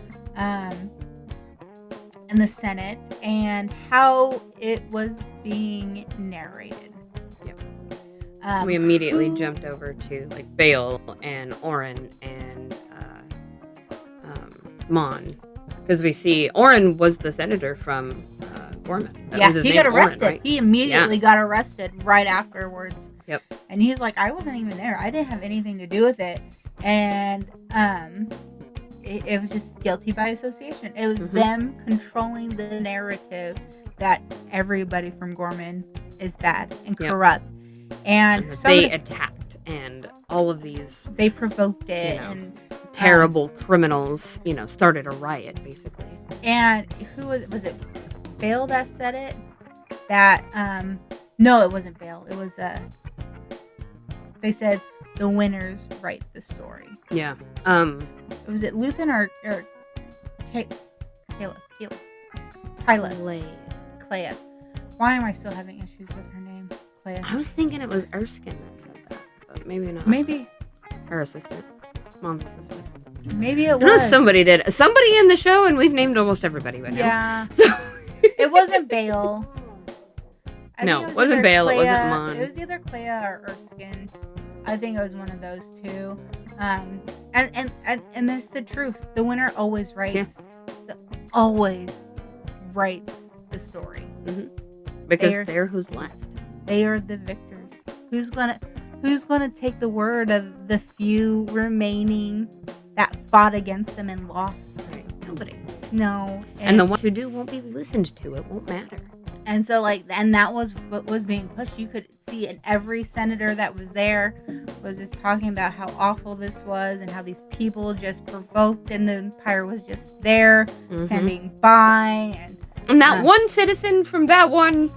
in the Senate and how it was being narrated. Yep. Um, We immediately who- jumped over to like Bale and Oren and Mon, because we see Oren was the senator from Gorman. That Yeah, was his he name, got Oren, arrested. right? He immediately got arrested right afterwards. Yep. And he's like, I wasn't even there. I didn't have anything to do with it. And it was just guilty by association. It was Mhm. them controlling the narrative that everybody from Gorman is bad and Yep. corrupt. And And some they of the- attacked, and all of these they provoked it. You know. And terrible criminals, started a riot, basically. And who was it? Bale that said it? That no, it wasn't Bale. It was they said the winners write the story. Yeah. Was it Luthen or Kayla? Clea. Why am I still having issues with her name? Clea. I was thinking it was Erskine that said that, but maybe not. Maybe Her assistant. Mom's assistant. it I know was. somebody did. Somebody in the show, and we've named almost everybody by now. Yeah. So It wasn't Bale. I No, think it wasn't either Bale, it wasn't Clea- Mon. It was either Clea or Erskine. I think it was one of those two. And that's the truth. The winner always writes. Always writes the story. because They're- they're who's left. They are the victors. Who's gonna take the word of the few remaining that fought against them and lost? Right. Nobody. No. And the ones who do won't be listened to. It won't matter. And so, and that was what was being pushed. You could see, and every senator that was there was just talking about how awful this was and how these people just provoked, and the Empire was just there, Mhm. standing by. And that one citizen from that one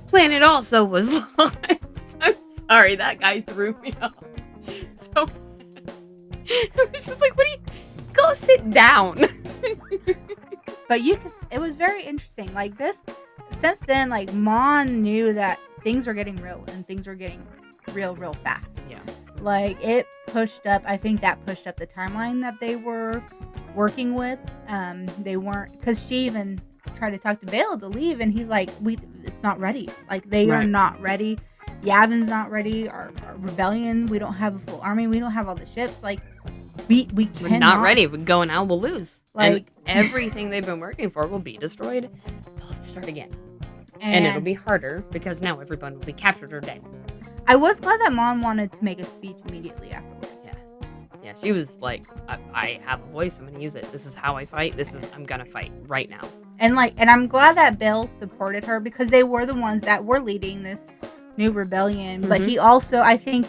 planet also was lost. I'm sorry, that guy threw me off. so it was just like, what do you go sit down? But it was very interesting. Like this, since then, like Mon knew that things were getting real and things were getting real fast. Yeah. Like it pushed up. I think that pushed up the timeline that they were working with. They weren't, because she even tried to talk to Bale to leave, and he's like, it's not ready. Like they are not ready. Yavin's not ready. Our rebellion. We don't have a full army. We don't have all the ships. Like we're not ready. We go now, we'll lose. Like and everything they've been working for will be destroyed. So let's start again. And it'll be harder because now everyone will be captured or dead. I was glad that Mom wanted to make a speech immediately afterwards. Yeah, she was like, I have a voice. I'm going to use it. This is how I fight. I'm going to fight right now. And I'm glad that Bill supported her because they were the ones that were leading this new rebellion. Mm-hmm. But he also, I think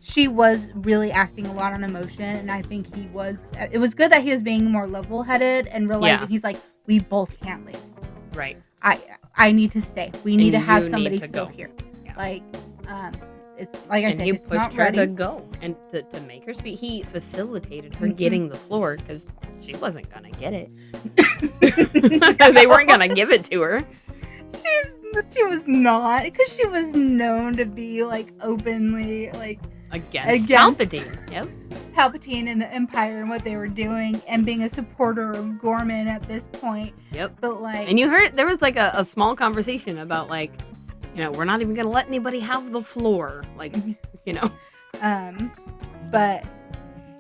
she was really acting a lot on emotion. And I think it was good that he was being more level-headed and realizing he's like, we both can't leave. Right. I need to stay. We need to have somebody still here. Yeah. Like, it's like I said, he it's pushed not her ready. to go and to make her speak. He facilitated her getting the floor because she wasn't gonna get it. They weren't gonna give it to her. She was not, because she was known to be like openly like against Palpatine. Yep. Palpatine and the Empire and what they were doing, and being a supporter of Gorman at this point. Yep. But like, and you heard there was like a small conversation about like, we're not even gonna let anybody have the floor. Like, But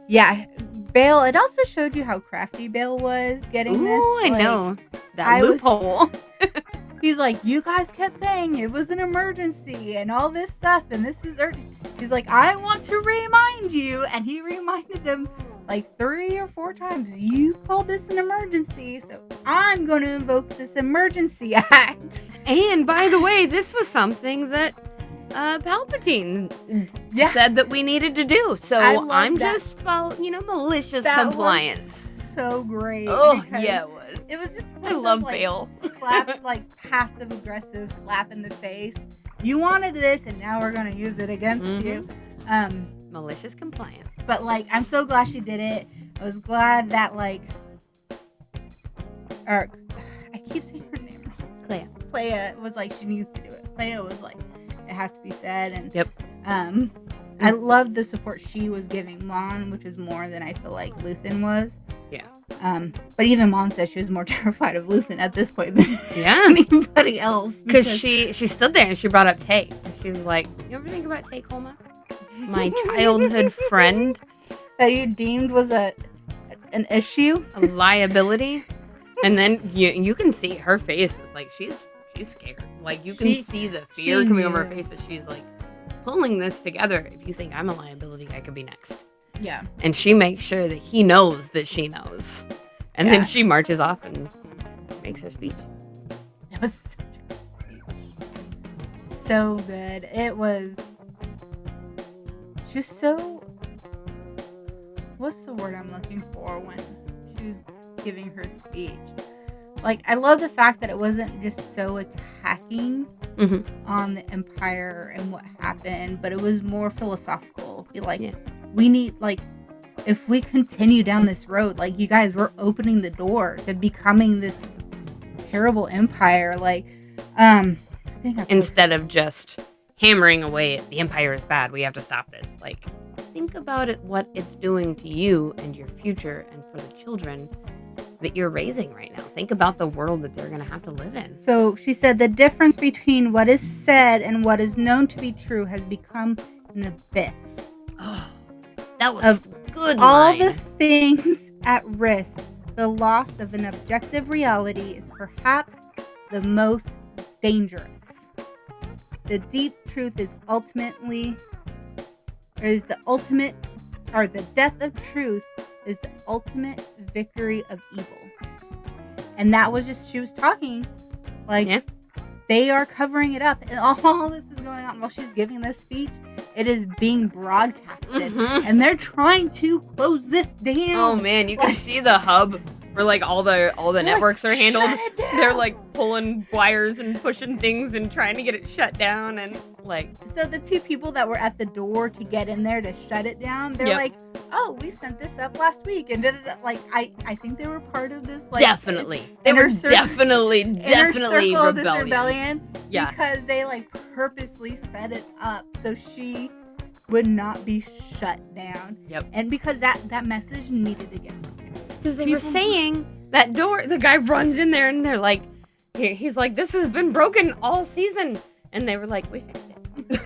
yeah, Bale. It also showed you how crafty Bale was getting this. I know that loophole. He's like, you guys kept saying it was an emergency and all this stuff, and this is he's like, I want to remind you, and he reminded them like 3 or 4 times, you called this an emergency, so I'm going to invoke this emergency act. And by the way, this was something that Palpatine said that we needed to do, so I'm just following, malicious compliance. Was so great. Oh yeah, it was. It was just I love Bale. Slap, like passive aggressive slap in the face. You wanted this, and now we're gonna use it against you. Malicious compliance. But like, I'm so glad she did it. I was glad that I keep saying her name wrong. Clea was like, she needs to do it. Clea was like, it has to be said. And I loved the support she was giving Mon, which is more than I feel like Luthen was. Yeah. But even Mon said she was more terrified of Luthen at this point than anybody else. Because she stood there and she brought up Tay. She was like, you ever think about Tay Colma? My childhood friend. That you deemed was an issue? A liability. And then you can see her face is like, she's scared. Like, you can see the fear coming over her face that she's like, pulling this together. If you think I'm a liability, I could be next. Yeah. And she makes sure that he knows that she knows. And then she marches off and makes her speech. It was such a good speech. So good. It was just so... What's the word I'm looking for when she was giving her speech? Like, I love the fact that it wasn't just so attacking on the Empire and what happened, but it was more philosophical. We need, if we continue down this road, you guys, we're opening the door to becoming this terrible empire. Instead of just hammering away at the Empire is bad, we have to stop this. Think about what it's doing to you and your future and for the children that you're raising right now. Think about the world that they're going to have to live in. So she said the difference between what is said and what is known to be true has become an abyss. Oh, that was good all line. The things at risk. The loss of an objective reality is perhaps the most dangerous. The deep truth is the death of truth is the ultimate victory of evil. And that was just, she was talking they are covering it up, and all this is going on while she's giving this speech. It is being broadcasted, and they're trying to close this down. Oh man, you can see the hub where like all the networks are handled. Shut it down. They're like pulling wires and pushing things and trying to get it shut down, and like So the two people that were at the door to get in there to shut it down, they're Yep. like, "Oh, we sent this up last week," and like I think they were part of this like definitely they inner were cir- definitely inner circle of this rebellion. rebellion Yeah, because they like purposely set it up so she would not be shut down. Yep. And because that message needed to get broken. because they were People- saying that door. The guy runs in there and they're like, he's like, this has been broken all season, and they were like, we fixed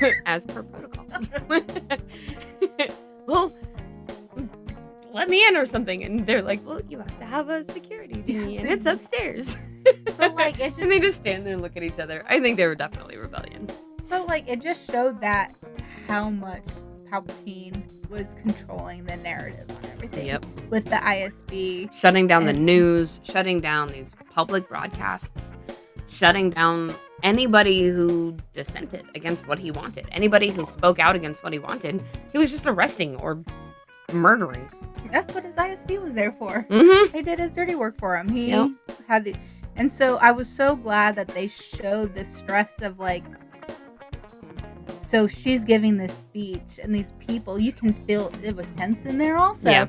it as per protocol. Well, let me in or something, and they're like, well, you have to have a security thingy, and it's upstairs. But like it And they just just stand there and look at each other. I think they were definitely rebellion. it just showed that how much Palpatine was controlling the narrative on everything. Yep. With the ISB. Shutting down the And- news, shutting down these public broadcasts, shutting down anybody who dissented against what he wanted. Anybody who spoke out against what he wanted, he was just arresting or murdering. That's what his ISB was there for. Mm-hmm. They did his dirty work for him. He Yep. had the, and so I was so glad that they showed the stress of like. So she's giving this speech, and these people, you can feel it was tense in there also. Yeah.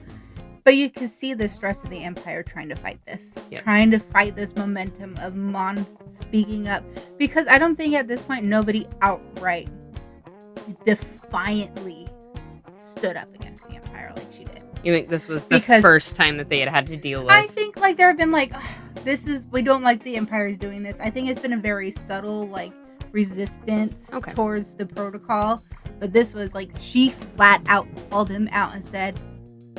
But you can see the stress of the Empire trying to fight this, Yep. trying to fight this momentum of Mon speaking up. Because I don't think at this point nobody outright defiantly stood up against the Empire like she did. You think this was the Because- first time that they had to deal with? I think like there have been like, "Ugh, we don't like the Empire's doing this." I think it's been a very subtle like resistance Okay. towards the protocol. But this was like, she flat out called him out and said,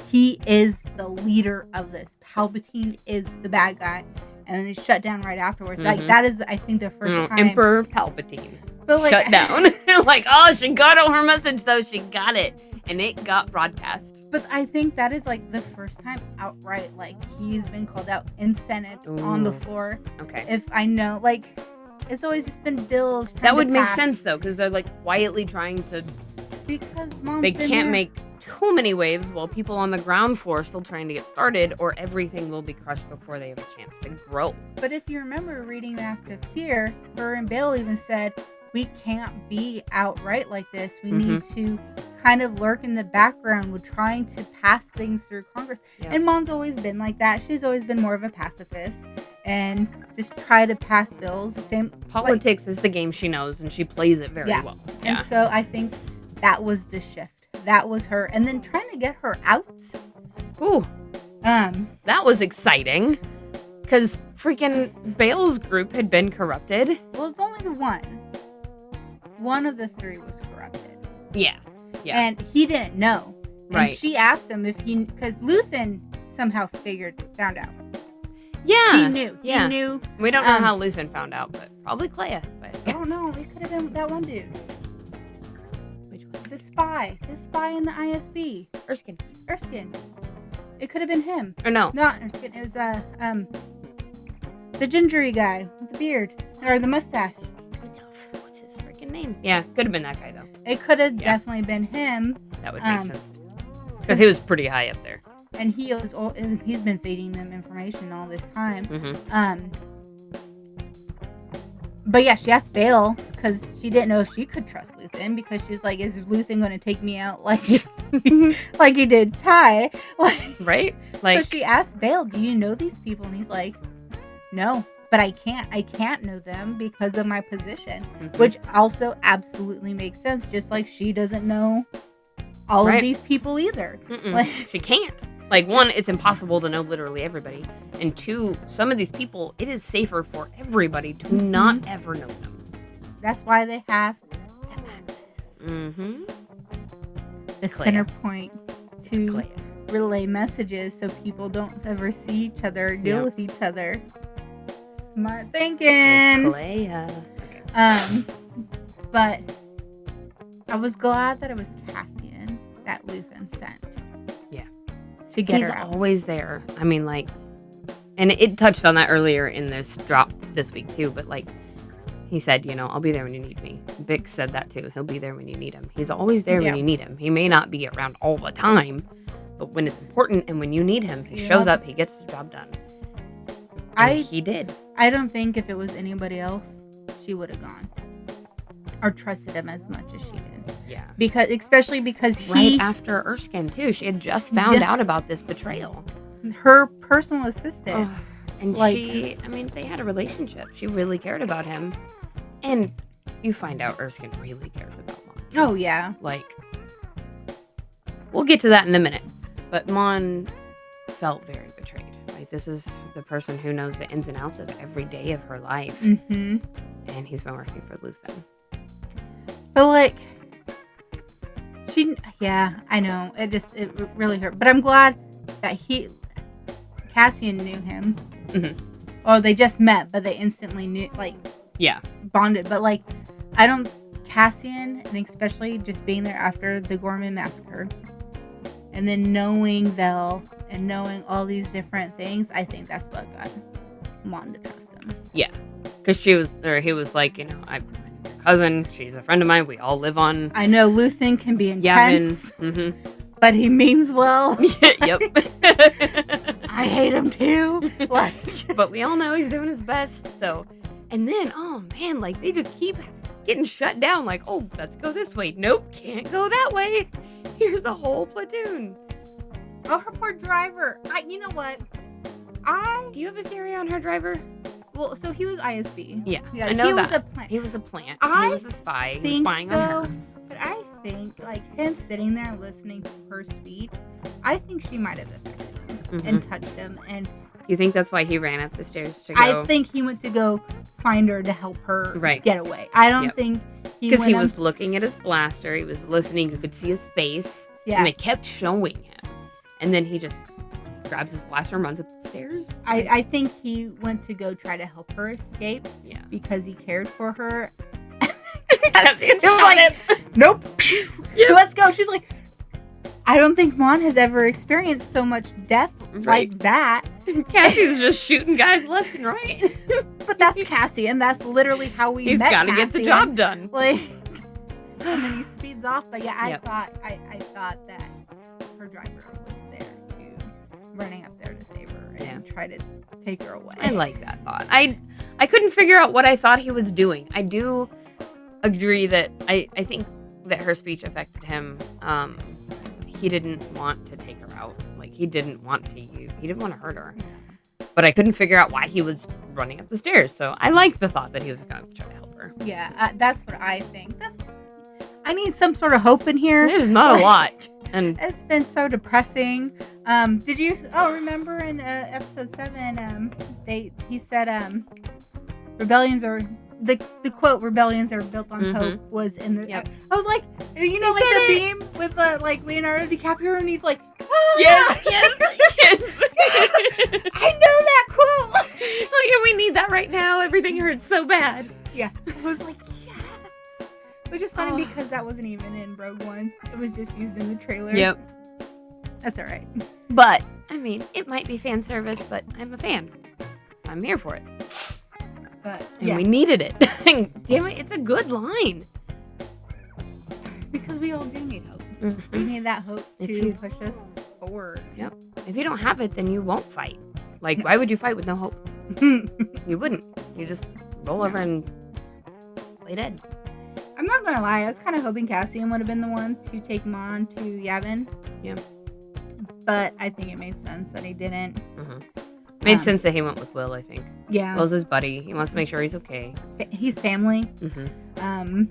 he is the leader of this. Palpatine is the bad guy. And then they shut down right afterwards. Like Mhm. that is, I think, the first time. Emperor Palpatine But, like, shut down. Like, oh, she got all her message though. She got it, and it got broadcast. But I think that is like the first time outright, like he's been called out in Senate on the Ooh. floor. Okay. If I know, like, it's always just been bills. trying That to would make pass. sense though, because they're like quietly trying to. Because Mom's They been can't there. make too many waves while people on the ground floor are still trying to get started, or everything will be crushed before they have a chance to grow. But if you remember reading Mask of Fear, her and Bale even said, we can't be outright like this. We need to kind of lurk in the background. We're trying to pass things through Congress. Yeah. And Mom's always been like that. She's always been more of a pacifist and just try to pass bills. The same. Politics is the game she knows, and she plays it very Yeah. well. And so I think that was the shift. That was her. And then trying to get her out. Ooh, that was exciting. Because freaking Bale's group had been corrupted. Well, it's only the one. One of the three was corrupted. Yeah. Yeah. And he didn't know. And Right. she asked him if he, because Luthen somehow found out. Yeah. He knew. Yeah. He knew. We don't know Um, how Luthen found out, but probably Clea. But I Oh guess. no, it could have been that one dude. Which one? The spy in the ISB. Erskine. Erskine. It could have been him. Or no. Not Erskine. It was the gingery guy with the beard or the mustache. What's his freaking name? Yeah, could have been that guy though. It could have Yeah. definitely been him. That would make Um, sense. Because he was pretty high up there. And he's been feeding them information all this time. Mm-hmm. But yeah, she asked Bale because she didn't know if she could trust Luthen, because she was like, "Is Luthen going to take me out like like he did Ty?" Like, Right? Like, so she asked Bale, "Do you know these people?" And he's like, "No, but I can't know them because of my position," mhm. which also absolutely makes sense. Just like she doesn't know all Right. of these people either. Mm-mm. Like, She can't. Like, one, it's impossible to know literally everybody. And two, some of these people, it is safer for everybody to not ever know them. that's why they have the axis, Mm-hmm. the Clea. center point It's to Clea. relay messages so people don't ever see each other or deal Yep. with each other. Smart It's thinking. Clea. Okay. But I was glad that it was Cassian that Luthen sent. Yeah. To get He's her out. always there. I mean, like, and it touched on that earlier in this drop this week too, but like, he said, you know, I'll be there when you need me. Bix said that too. He'll be there when you need him. He's always there Yeah. when you need him. He may not be around all the time, but when it's important and when you need him, he shows Yep. up, he gets the job done. And he did. I don't think if it was anybody else, she would have gone or trusted him as much as she did. Yeah. Especially because Right after Erskine, too. She had just found out about this betrayal. her personal assistant. Oh, and they had a relationship. She really cared about him. And you find out Erskine really cares about Mon. Oh, yeah. Like, we'll get to that in a minute. But Mon felt very betrayed. Like, this is the person who knows the ins and outs of every day of her life. Mm-hmm. And he's been working for Luthen. But, like, I know. It really hurt. But I'm glad that Cassian knew him. Mm-hmm. Oh, they just met, but they instantly knew, like, yeah, bonded. But, like, Cassian, and especially just being there after the Gorman massacre, and then knowing Vel and knowing all these different things, I think that's what got Mon to trust him. Yeah, because he was like, I'm your cousin. She's a friend of mine. We all live on. I know Luthen can be intense, mm-hmm. but he means well. Yep. I hate him too. Like, but we all know he's doing his best. So, and then, oh man, like they just keep getting shut down. Like, oh, let's go this way. Nope, can't go that way. Here's a whole platoon. Oh, her poor driver. You know what? Do you have a theory on her driver? Well, so he was ISB. Yeah, I know he that. Was a plant. He was a plant. He was a spy. He was spying on her. But I think, like, him sitting there listening to her speech, I think she might have affected him and touched him. And you think that's why he ran up the stairs to go? I think he went to go find her to help her get away. I don't think because he was looking at his blaster. He was listening. You could see his face. Yeah. And they kept showing him. And then he just grabs his blaster and runs up the stairs. I think he went to go try to help her escape. Yeah. Because he cared for her. Like, nope. Yep. Let's go. She's like, I don't think Mon has ever experienced so much death like that. Cassie's just shooting guys left and right. But that's Cassie, and that's literally how we met. He's got to get the job done. Like, and then he speeds off. But yeah, I thought that her driver was there too, running up there to save her and try to take her away. I like that thought. I couldn't figure out what I thought he was doing. I do agree that I think that her speech affected him. He didn't want to take her out. Like, he didn't want to hurt her. Yeah. But I couldn't figure out why he was running up the stairs. So I like the thought that he was going to try to help her. Yeah, that's what I think. I need some sort of hope in here. There's not a lot. And it's been so depressing. Did you remember in episode 7, he said rebellions are the quote "rebellions are built on hope" was in the. Yep. I was like, like the beam with like Leonardo DiCaprio, and he's like, oh, yes. I know that quote. Like, we need that right now. Everything hurts so bad. Yeah, I was like, yes. Which is funny because that wasn't even in Rogue One. It was just used in the trailer. Yep. That's all right. But I mean, it might be fan service, but I'm a fan. I'm here for it. But we needed it. Damn it, it's a good line. Because we all do need hope. Mm-hmm. We need that hope to push us forward. Yep. If you don't have it, then you won't fight. Like, why would you fight with no hope? You wouldn't. You just roll over and play dead. I'm not gonna lie, I was kind of hoping Cassian would have been the one to take Mon to Yavin. Yeah. But I think it made sense that he didn't. Mm-hmm. Made sense that he went with Will, I think. Yeah. Will's his buddy. He wants to make sure he's okay. He's family. Mm-hmm.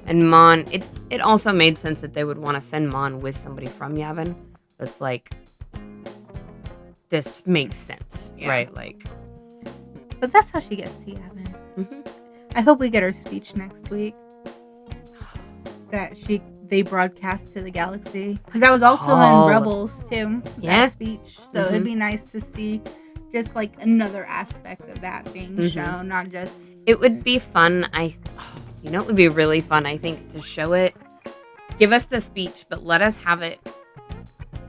And Mon, it also made sense that they would want to send Mon with somebody from Yavin. That's like, this makes sense, right? Like, but that's how she gets to Yavin. Mm-hmm. I hope we get her speech next week. That they broadcast to the galaxy, because that was also in Rebels too. That speech, so it'd be nice to see just like another aspect of that being shown, not just. It would be fun. It would be really fun. I think to show it, give us the speech, but let us have it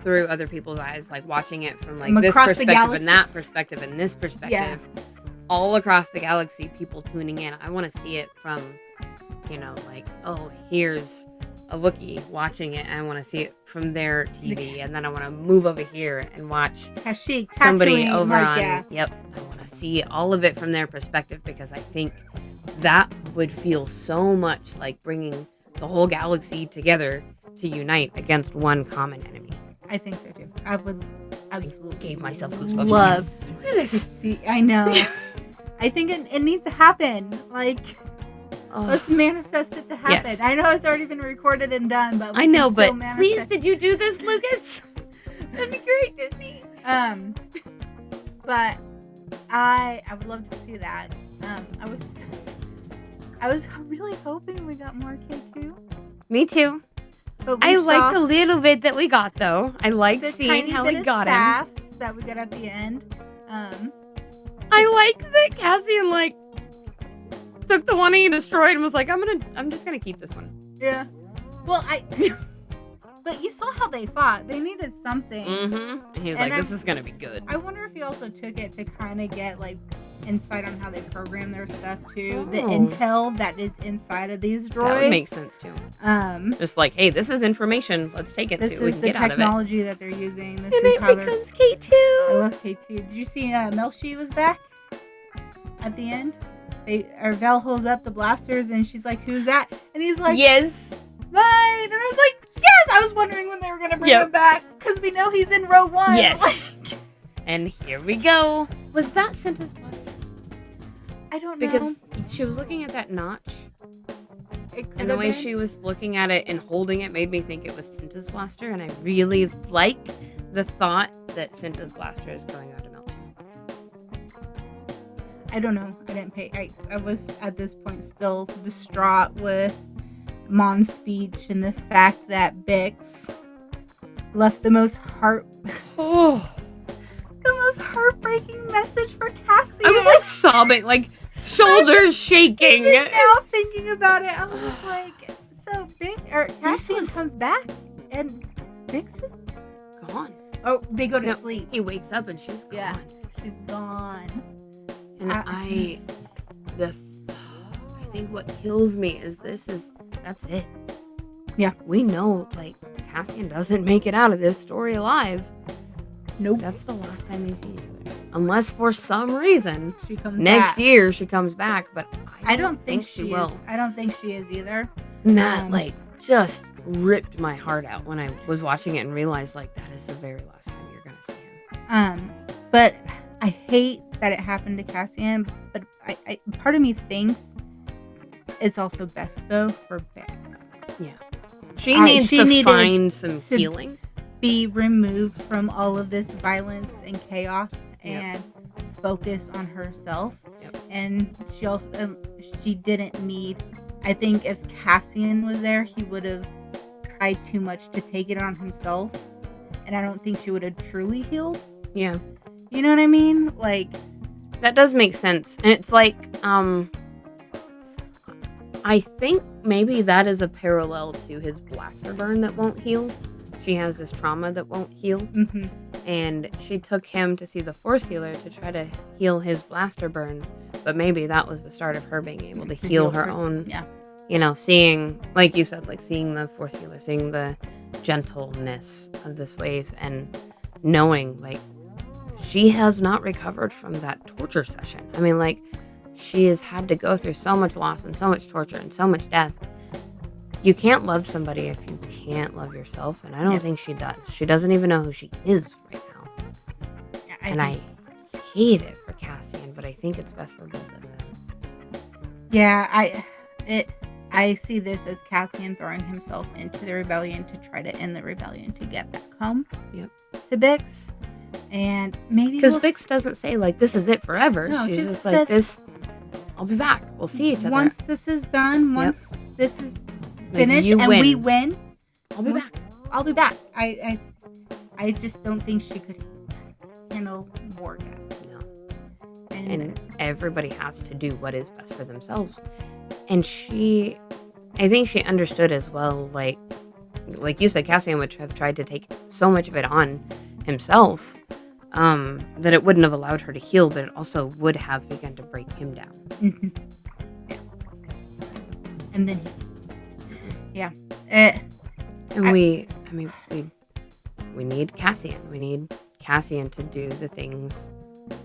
through other people's eyes, like watching it from like this perspective and that perspective and this perspective, all across the galaxy. People tuning in. I want to see it from, like, oh, here's a Wookiee watching it, and I want to see it from their TV, and then I want to move over here and watch somebody Tatooine, over like, on. yeah. Yep, I want to see all of it from their perspective because I think that would feel so much like bringing the whole galaxy together to unite against one common enemy. I think so too. I would absolutely Gave myself goosebumps. love Look at to this. see. I know. I think it needs to happen. Like, Oh, let's manifest it to happen. Yes. I know it's already been recorded and done, but we I know, can but still please, manifest- did you do this, Lucas? That'd be great, Disney. But I would love to see that. I was really hoping we got more K2. Me too. But we I saw liked the little bit that we got, though. I liked the seeing tiny how bit we of got him. sass that we got at the end. I liked that Cassian, like, took the one he destroyed and was like, I'm just gonna keep this one. Yeah. Well, but you saw how they fought. They needed something. Mm-hmm. And he was And like, this is gonna be good. I wonder if he also took it to kind of get, like, insight on how they program their stuff, too. The Oh. intel that is inside of these droids. That would make sense, too. Just like, hey, this is information. Let's take it and This see what we is can the get out of it. technology that they're using. This And is it how they're... becomes K2. I love K2. Did you see Melshi was back at the end? Val holds up the blasters and she's like, "Who's that?" And he's like, Yes. "Mine." And I was like, "Yes!" I was wondering when they were gonna bring Yep. him back because we know he's in Rogue One. Yes. Like, And here we go. Was that Cinta's blaster? I don't know. Because she was looking at that notch, It could and the have way been. she was looking at it and holding it made me think it was Cinta's blaster, and I really like the thought that Cinta's blaster is going out to Melton. I don't know. I didn't pay. I was at this point still distraught with Mon's speech and the fact that Bix left the most heartbreaking message for Cassie. I was like sobbing, like shoulders shaking. Even now thinking about it, I was like, so Cassian was- comes back and Bix is Gone. oh, they go to No, sleep. He wakes up and she's gone. Yeah. She's gone. And I think what kills me is that's it. Yeah. We know, like, Cassian doesn't make it out of this story alive. Nope. That's the last time they see each other. Unless for some reason, She comes next back. year she comes back, but I don't think she she will. is. I don't think she is either. And that, Um, like, just ripped my heart out when I was watching it and realized, like, that is the very last time you're going to see him. But I hate that it happened to Cassian, but I part of me thinks it's also best though for Bix. Yeah. She needs to needed find some to- healing. Be removed from all of this violence and chaos and focus on herself. Yep. And she also she didn't need. I think if Cassian was there, he would have tried too much to take it on himself, and I don't think she would have truly healed. Yeah. You know what I mean? Like, That does make sense. And it's like, I think maybe that is a parallel to his blaster burn that won't heal. She has this trauma that won't heal. mhm. And she took him to see the Force healer to try to heal his blaster burn. But maybe that was the start of her being able to heal her own, Yeah. you know, seeing, like you said, like seeing the Force healer, seeing the gentleness of this ways and knowing, like, she has not recovered from that torture session. I mean, like, she has had to go through so much loss and so much torture and so much death. You can't love somebody if you can't love yourself, and I don't think she does. She doesn't even know who she is right now. I hate it for Cassian, but I think it's best for both of them. Yeah, I see this as Cassian throwing himself into the rebellion to try to end the rebellion to get back home. Yep. To Bix, and maybe Because we'll Bix doesn't say, like, this is it forever. No, She's she just said- like, this, I'll be back. We'll see each other. once this is done, once this is finished, you and win. we win, I'll be back. I'll be back. I just don't think she could handle more death. No. And And everybody has to do what is best for themselves. And I think she understood as well, like you said, Cassian would have tried to take so much of it on himself, that it wouldn't have allowed her to heal, but it also would have begun to break him down. mhm. Yeah. And then And we need Cassian. We need Cassian to do the things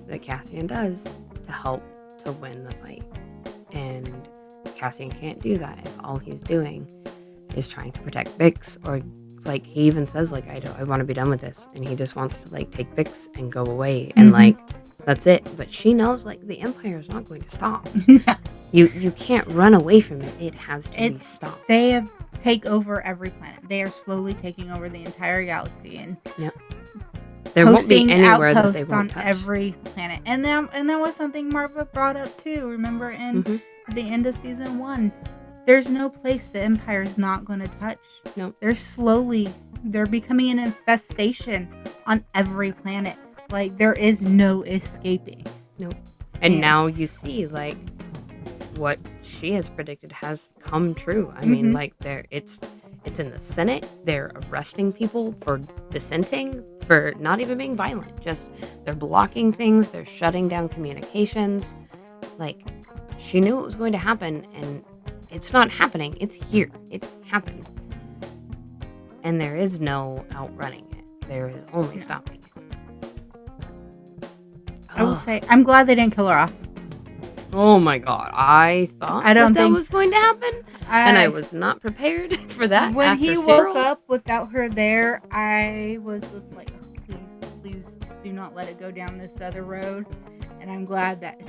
that Cassian does to help to win the fight. And Cassian can't do that if all he's doing is trying to protect Bix, or like he even says like I want to be done with this, and he just wants to like take Bix and go away and like that's it. But she knows like the Empire is not going to stop. You can't run away from it. It has to be stopped. They have take over every planet. They are slowly taking over the entire galaxy and there won't be anywhere that they outposts won't on touch. every planet. And that was something Marva brought up too. Remember at the end of season 1, there's no place the Empire is not going to touch. Nope. They're becoming an infestation on every planet. Like there is no escaping. Nope. And now you see like what she has predicted has come true. I mean, like it's in the Senate. They're arresting people for dissenting, for not even being violent. Just they're blocking things. They're shutting down communications. Like she knew it was going to happen, and it's not happening. It's here. It happened, and there is no outrunning it. There is only stopping it. I will say, I'm glad they didn't kill her off. Oh my god, I thought that was going to happen, and I was not prepared for that. When he woke up without her there, I was just like, oh, please do not let it go down this other road. And I'm glad that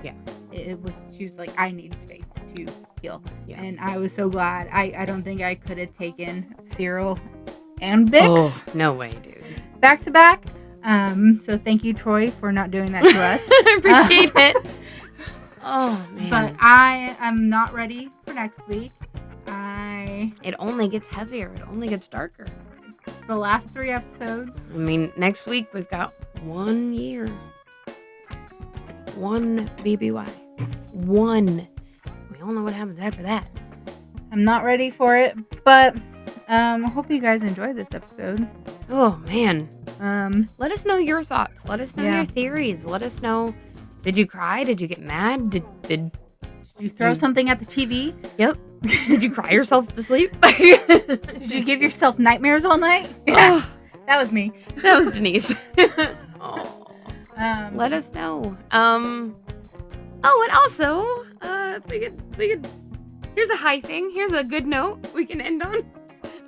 she was like, I need space to heal. Yeah. And I was so glad. I don't think I could have taken Cyril and Bix. Oh, no way, dude. Back to back. So thank you, Troy, for not doing that to us. I appreciate it. Oh, man. But I am not ready for next week. It only gets heavier. It only gets darker. The last 3 episodes. I mean, next week we've got 1 year. 1 BBY. 1. We all know what happens after that. I'm not ready for it, but I hope you guys enjoyed this episode. Oh, man. Let us know your thoughts. Let us know your theories. Let us know. Did you cry? Did you get mad? Did you throw something at the TV? Yep. Did you cry yourself to sleep? Did you give yourself nightmares all night? Yeah. That was me. That was Denise. Let us know. And also, if we could. Here's a high thing. Here's a good note we can end on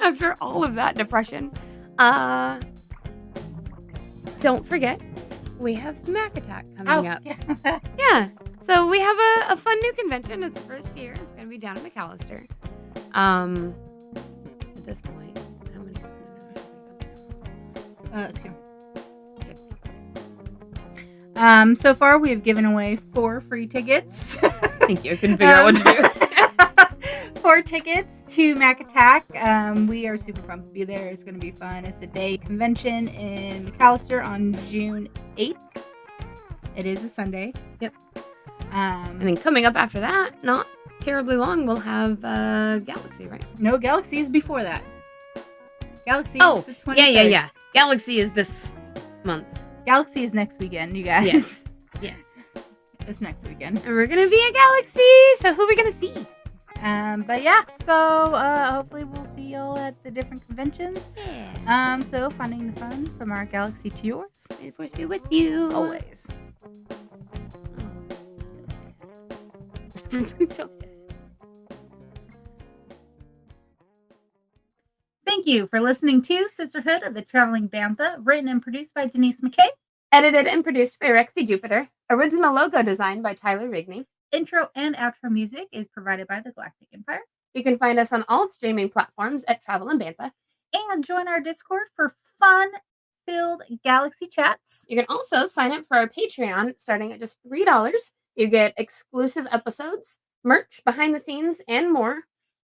after all of that depression. Don't forget, we have Mac Attack coming up. Yeah. Yeah. So we have a fun new convention. It's the first year. It's going to be down in McAllister. At this point, how many? 2. So far we have given away 4 free tickets. Thank you. I couldn't figure out what to do. 4 tickets to Mac Attack. We are super pumped to be there. It's going to be fun. It's a day convention in McAllister on June 8th. It is a Sunday. Yep. And then coming up after that, not terribly long, we'll have Galaxy, right? No, Galaxy is before that. Galaxy is the 23rd. Yeah. Galaxy is this month. Galaxy is next weekend, you guys. Yes. It's next weekend. And we're going to be at Galaxy, so who are we going to see? But yeah, so hopefully we'll see y'all at the different conventions. Yeah. So finding the fun from our galaxy to yours. May the force be with you. Always. So sad. Thank you for listening to Sisterhood of the Traveling Bantha, written and produced by Denise McKay. Edited and produced by Rexy Jupiter. Original logo designed by Tyler Rigney. Intro and outro music is provided by the Galactic Empire. You can find us on all streaming platforms at Travel and Bantha. And join our Discord for fun-filled galaxy chats. You can also sign up for our Patreon starting at just $3. You get exclusive episodes, merch, behind the scenes, and more.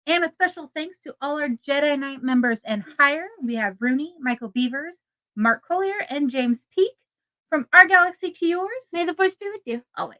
And a special thanks to all our Jedi Knight members and higher. We have Rooney, Michael Beavers, Mark Collier, and James Peak. From our galaxy to yours. May the force be with you. Always.